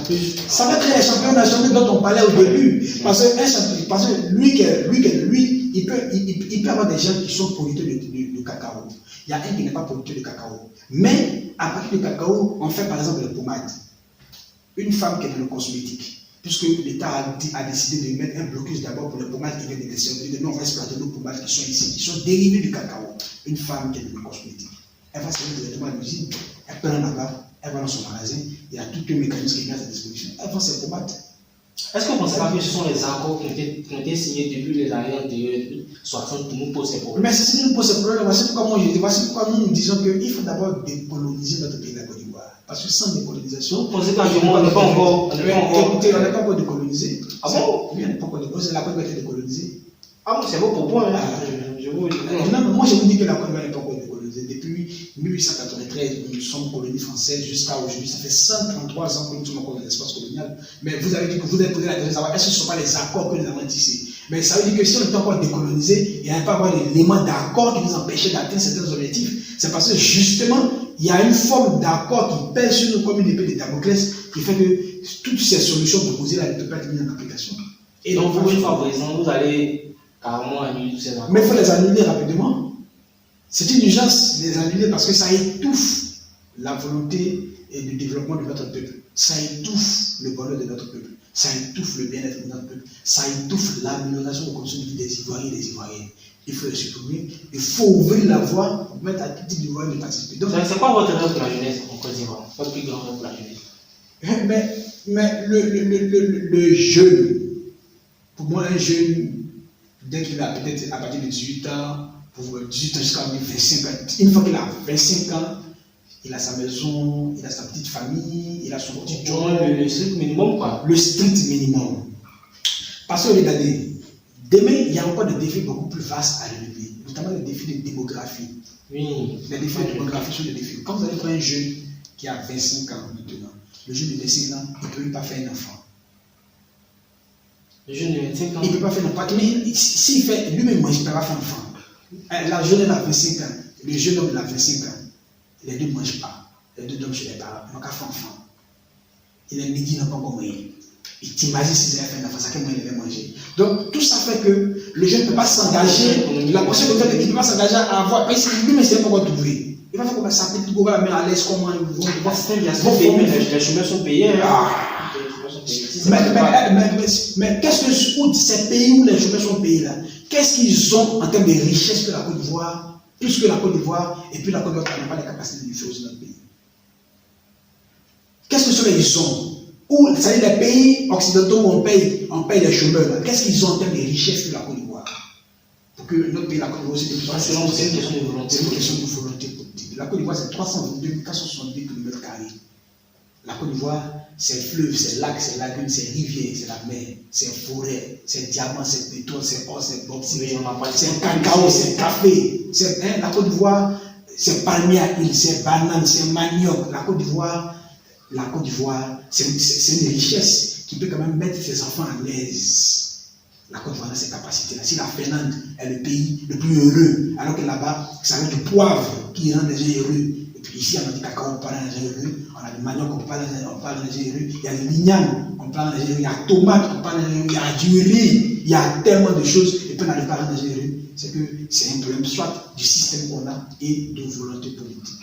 Ça va créer les champions nationaux dont on parlait au début. Parce que lui, il peut avoir des gens qui sont producteurs de cacao. Il y a un qui n'est pas producteur de cacao. Mais à partir du cacao, on fait par exemple des pommades. Une femme qui est dans le cosmétique, puisque l'État a décidé de mettre un blocus d'abord pour les pommades qui viennent de l'extérieur. Nous, on va exploiter nos pommades qui sont ici, qui sont dérivées du cacao. Une femme qui est dans le cosmétique. Elle va se mettre directement à l'usine, elle prend là-bas, elle va dans son magasin, il y a tout un mécanisme qui est mis à sa disposition, elle vend ses pommades. Est-ce que vous pensez pas que ce sont les accords qui ont été signés depuis les années antérieures, 60, qui nous posent ces problèmes? Mais c'est ce qui nous pose ces problèmes. Voici pourquoi nous disons qu'il faut d'abord décoloniser notre pays, la Côte d'Ivoire. Parce que sans décolonisation. Vous pensez qu'actuellement, on n'est pas encore. Écoutez, on n'est pas encore décolonisé. Ah bon? Oui, on n'est pas encore décolonisé. La Côte d'Ivoire est décolonisée. Ah bon, c'est beau pour moi. Non, moi je vous dis que la Côte d'Ivoire n'est pas encore décolonisée. Depuis 1893, nous sommes colonie française jusqu'à aujourd'hui. Ça fait 133 ans que nous sommes encore dans l'espace colonial. Mais vous avez dit que vous avez posé la question de savoir est-ce que ce ne sont pas les accords que nous avons tissés. Mais ça veut dire que si on est encore décolonisé, il n'y a pas avoir l'élément d'accord qui nous empêchait d'atteindre certains objectifs. C'est parce que justement, il y a une forme d'accord qui pèse sur nous comme une épée de Damoclès qui fait que toutes ces solutions proposées là ne peuvent pas être mises en application. Et donc, vous, une fois présent, vous allez carrément annuler tous ces accords. Mais il faut les annuler rapidement. C'est une urgence de les annuler parce que ça étouffe la volonté et le développement de notre peuple. Ça étouffe le bonheur de notre peuple. Ça étouffe le bien-être de notre peuple. Ça étouffe l'amélioration des conditions de vie des Ivoiriens et des Ivoiriennes. Il faut les supprimer. Il faut ouvrir la voie pour permettre à tout type d'Ivoiriens de participer. C'est quoi votre rêve pour la jeunesse en Côte d'Ivoire? Votre plus grand rêve pour la jeunesse? Mais le jeune, pour moi, un jeune, dès qu'il a peut-être à partir de 18 ans, pour 18 ans jusqu'à 25 ans, une fois qu'il a 25 ans, il a sa maison, il a sa petite famille, il a son petit job. Le strict minimum, quoi. Le strict minimum. Parce que regardez, demain, il y a encore des défis beaucoup plus vastes à relever, notamment les défis de démographie. Oui. Les défis de démographie sont des défis. Quand vous allez prendre un jeune qui a 25 ans maintenant, le jeune de 25 ans, il ne peut même pas faire un enfant. Le jeune de 25 ans. Il ne peut pas faire un enfant. Mais s'il fait, lui-même, il ne peut pas faire un enfant. La jeune a 25 ans, le jeune homme a 25 ans. Les deux ne mangent pas. Les deux dorment chez les parents. Ils n'ont qu'à faire enfant. Il est midi, il n'a pas encore mangé. Il t'imagine s'ils avaient fait un enfant, ça quel moyen il avait mangé. Donc tout ça fait que le jeune ne peut pas s'engager. La personne qu'il ne peut pas s'engager à avoir. Parce que lui-même, c'est pas encore trouvé. Il va faire comme ça, peut-être qu'on va la mettre à l'aise, comment ils vont. Les chemins sont payés. Mais qu'est-ce que ces pays où les chemins sont payés là, qu'est-ce qu'ils ont en termes de richesse que la Côte d'Ivoire? Plus que la Côte d'Ivoire, et puis la Côte d'Ivoire n'a pas les capacités de faire aussi notre pays. Qu'est-ce que ceux-là ils ont? Ou, c'est-à-dire les pays occidentaux où on paye les chômeurs, qu'est-ce qu'ils ont en termes de richesse que la Côte d'Ivoire? Pour que notre pays, la Côte d'Ivoire, c'est une question de volonté. C'est une question de volonté politique. La Côte d'Ivoire, c'est 322 462 km². La Côte d'Ivoire, c'est fleuve, c'est lac, c'est lagune, c'est rivière, c'est la mer, c'est forêt, c'est diamant, c'est pétrole, c'est or, c'est bauxite, c'est cacao, c'est café. La Côte d'Ivoire, c'est palmier à huile, c'est banane, c'est manioc. La Côte d'Ivoire, c'est une richesse qui peut quand même mettre ses enfants à l'aise. La Côte d'Ivoire a ses capacités. Si la Finlande est le pays le plus heureux, alors que là-bas, ça vient du poivre qui rend les gens heureux. Et puis ici, on a du cacao, on parle des gens heureux. On a du manioc, on parle des gens heureux. Il y a du lignane, on parle des gens heureux. Il y a la tomate, on parle des gens heureux. Il y a du riz. Il y a tellement de choses. Et puis on n'arrive pas à rendre des gens heureux. C'est que c'est un problème soit du système qu'on a et de volonté politique.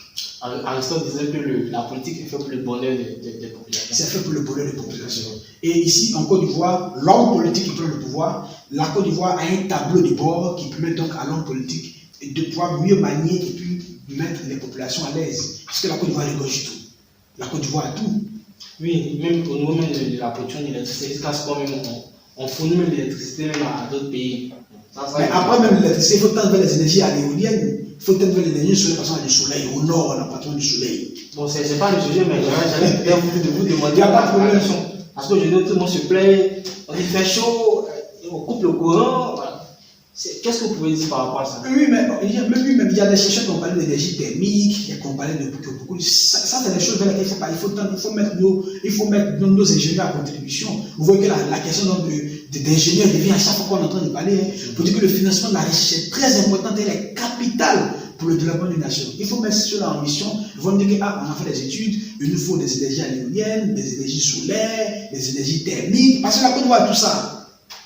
Aristote disait que la politique est faite pour le bonheur des populations. C'est fait pour le bonheur des populations. Et ici, en Côte d'Ivoire, l'homme politique qui prend le pouvoir, la Côte d'Ivoire a un tableau de bord qui permet donc à l'homme politique de pouvoir mieux manier et puis mettre les populations à l'aise. Parce que la Côte d'Ivoire regorge tout. La Côte d'Ivoire a tout. Oui, même au niveau de la production d'électricité, on fournit même l'électricité même à d'autres pays. Mais après même l'électricité, il faut tendre vers les énergies éoliennes. Il faut tendre vers l'énergie solaire parce qu'on a du soleil. Au nord, on n'a pas trop du soleil. Bon, c'est pas le sujet, mais j'allais vous demander. Il n'y a pas de problème. Parce que je dis tout le monde se plaît, on dit fait chaud, on coupe le courant. Qu'est-ce que vous pouvez dire par rapport à ça? Oui, mais il y a des chercheurs qui ont parlé d'énergie thermique, qui ont parlé de beaucoup. Ça, c'est des choses vers lesquelles il faut mettre nos ingénieurs à contribution. Vous voyez que la question d'ingénieur devient à chaque fois qu'on entend parler. Il faut dire que le financement de la recherche est très important, elle est capitale pour le développement d'une nation. Il faut mettre cela en mission. Ils vont dire qu'on a fait des études, il nous faut des énergies éoliennes, des énergies solaires, des énergies thermiques. Parce que la Côte d'Ivoire, tout ça.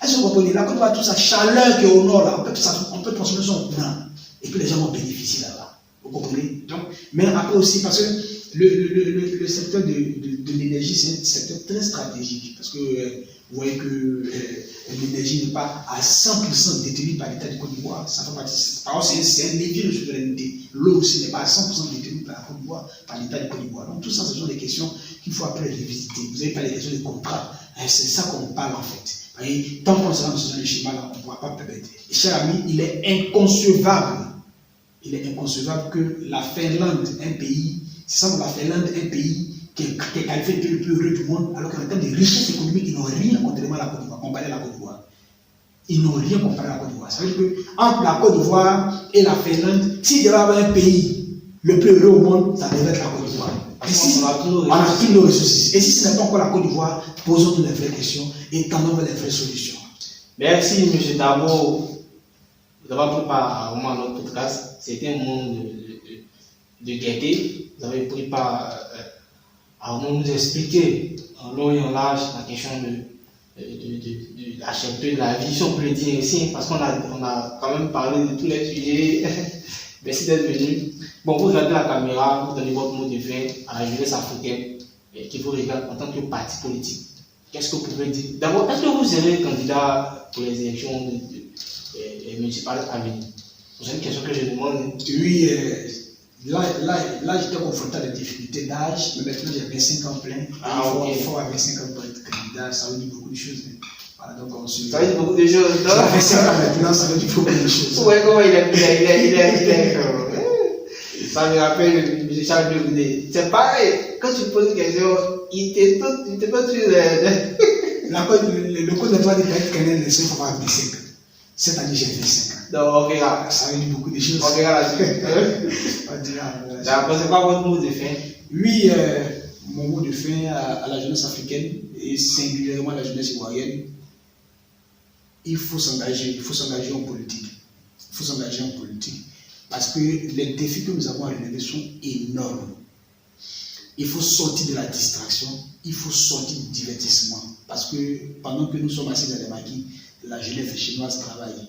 Est-ce que vous comprenez? La Côte d'Ivoire, toute sa chaleur qui est au nord, là, on peut transformer ça en courant. Et puis les gens vont bénéficier là-bas. Vous comprenez? Donc, mais après aussi, parce que le secteur de l'énergie, c'est un secteur très stratégique. Parce que vous voyez que l'énergie n'est pas à 100% détenue par l'État de Côte d'Ivoire. Ça fait partie. Par contre, c'est un levier de souveraineté. L'eau aussi n'est pas à 100% détenue par la Côte d'Ivoire, par l'État de Côte d'Ivoire. Donc, tout ça, ce sont des questions qu'il faut après revisiter. Vous avez parlé des questions de contrat. C'est ça qu'on parle en fait. Et tant qu'on sera dans ce schéma-là, on ne pourra pas permettre. Et cher ami, il est inconcevable que la Finlande, un pays, c'est ça, la Finlande, un pays qui est qualifié de le plus heureux du monde, alors qu'en termes de richesse économique, ils n'ont rien contrairement à la Côte d'Ivoire, comparé à la Côte d'Ivoire. Ils n'ont rien comparé à la Côte d'Ivoire. Ça veut dire qu'entre la Côte d'Ivoire et la Finlande, s'il devait y avoir un pays le plus heureux au monde, ça devait être la Côte d'Ivoire. Ici, on a toutes nos ressources. Et si ce n'est pas encore la Côte d'Ivoire, posons-nous les vraies questions et tendons vers les vraies solutions. Merci, M. Dabo, d'avoir pris part à notre podcast. C'était un moment de gaieté. Vous avez pris part à nous expliquer en long et en large la question de la cherté de la vie, si on peut le dire ici, parce qu'on a quand même parlé de tous les sujets. Merci d'être venu. Bon, vous regardez la caméra, vous donnez votre mot de fin à la jeunesse africaine qui vous regarde en tant que parti politique. Qu'est-ce que vous pouvez dire? D'abord, est-ce que vous serez candidat pour les élections municipales à venir? C'est une question que je demande. Oui, là j'étais confronté à des difficultés d'âge, mais maintenant j'ai 25 ans plein. Il faut avoir 25 ans pour être candidat, ça veut dire beaucoup de choses. Voilà, donc on se... Ça veut dire beaucoup de choses. J'ai 25 ans maintenant, ça veut dire beaucoup de choses. Ouais, comment il est ça me rappelle le Charles de Goudet. C'est pareil, quand tu poses une question, il te pose sur le code de droit des pays canadiens, c'est pour avoir 25 ans. Cette année, j'ai 25 ans. Donc, on verra. Ça veut dire beaucoup de choses. On verra là-dessus. On dira. D'accord, c'est quoi votre mot de fin? Oui, mon mot de fin à la jeunesse africaine et singulièrement à la jeunesse ivoirienne, il faut s'engager en politique. Il faut s'engager en politique. Parce que les défis que nous avons à relever sont énormes. Il faut sortir de la distraction, il faut sortir du divertissement. Parce que pendant que nous sommes assis dans les maquis, la jeunesse chinoise travaille,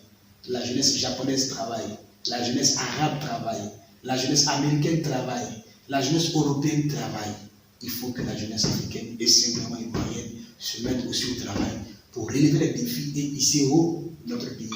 la jeunesse japonaise travaille, la jeunesse arabe travaille, la jeunesse américaine travaille, la jeunesse européenne travaille. Il faut que la jeunesse africaine et simplement ivoirienne se mette aussi au travail pour relever les défis et hisser haut notre pays,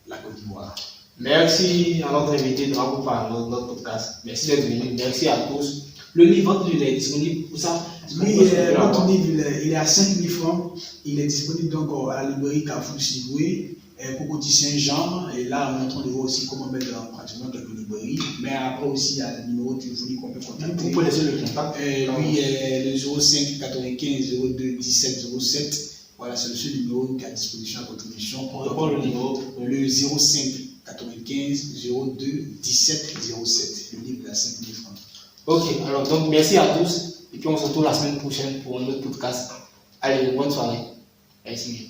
la Côte d'Ivoire. Merci à notre invité de rencontrer par notre podcast. Merci d'être venu. Merci à tous. Le livre, votre livre est disponible pour ça? Oui, notre livre il est à 5 000 francs. Il est disponible donc à la librairie Carrefour Sigoué. Cocody Saint-Jean, et là on est en train de voir aussi comment mettre pratiquement quelques librairies, mais après aussi il y a le numéro téléphonique qu'on peut contacter. Vous pouvez laisser le contact. Lui, le 05 95 02 17 07, voilà, c'est le seul numéro qui est à disposition à contribution. On reprend le numéro. Le 05 95 02 17 07, le livre de la 5 000 francs. Ok, alors donc merci à tous, et puis on se retrouve la semaine prochaine pour un autre podcast. Allez, bonne soirée. Merci.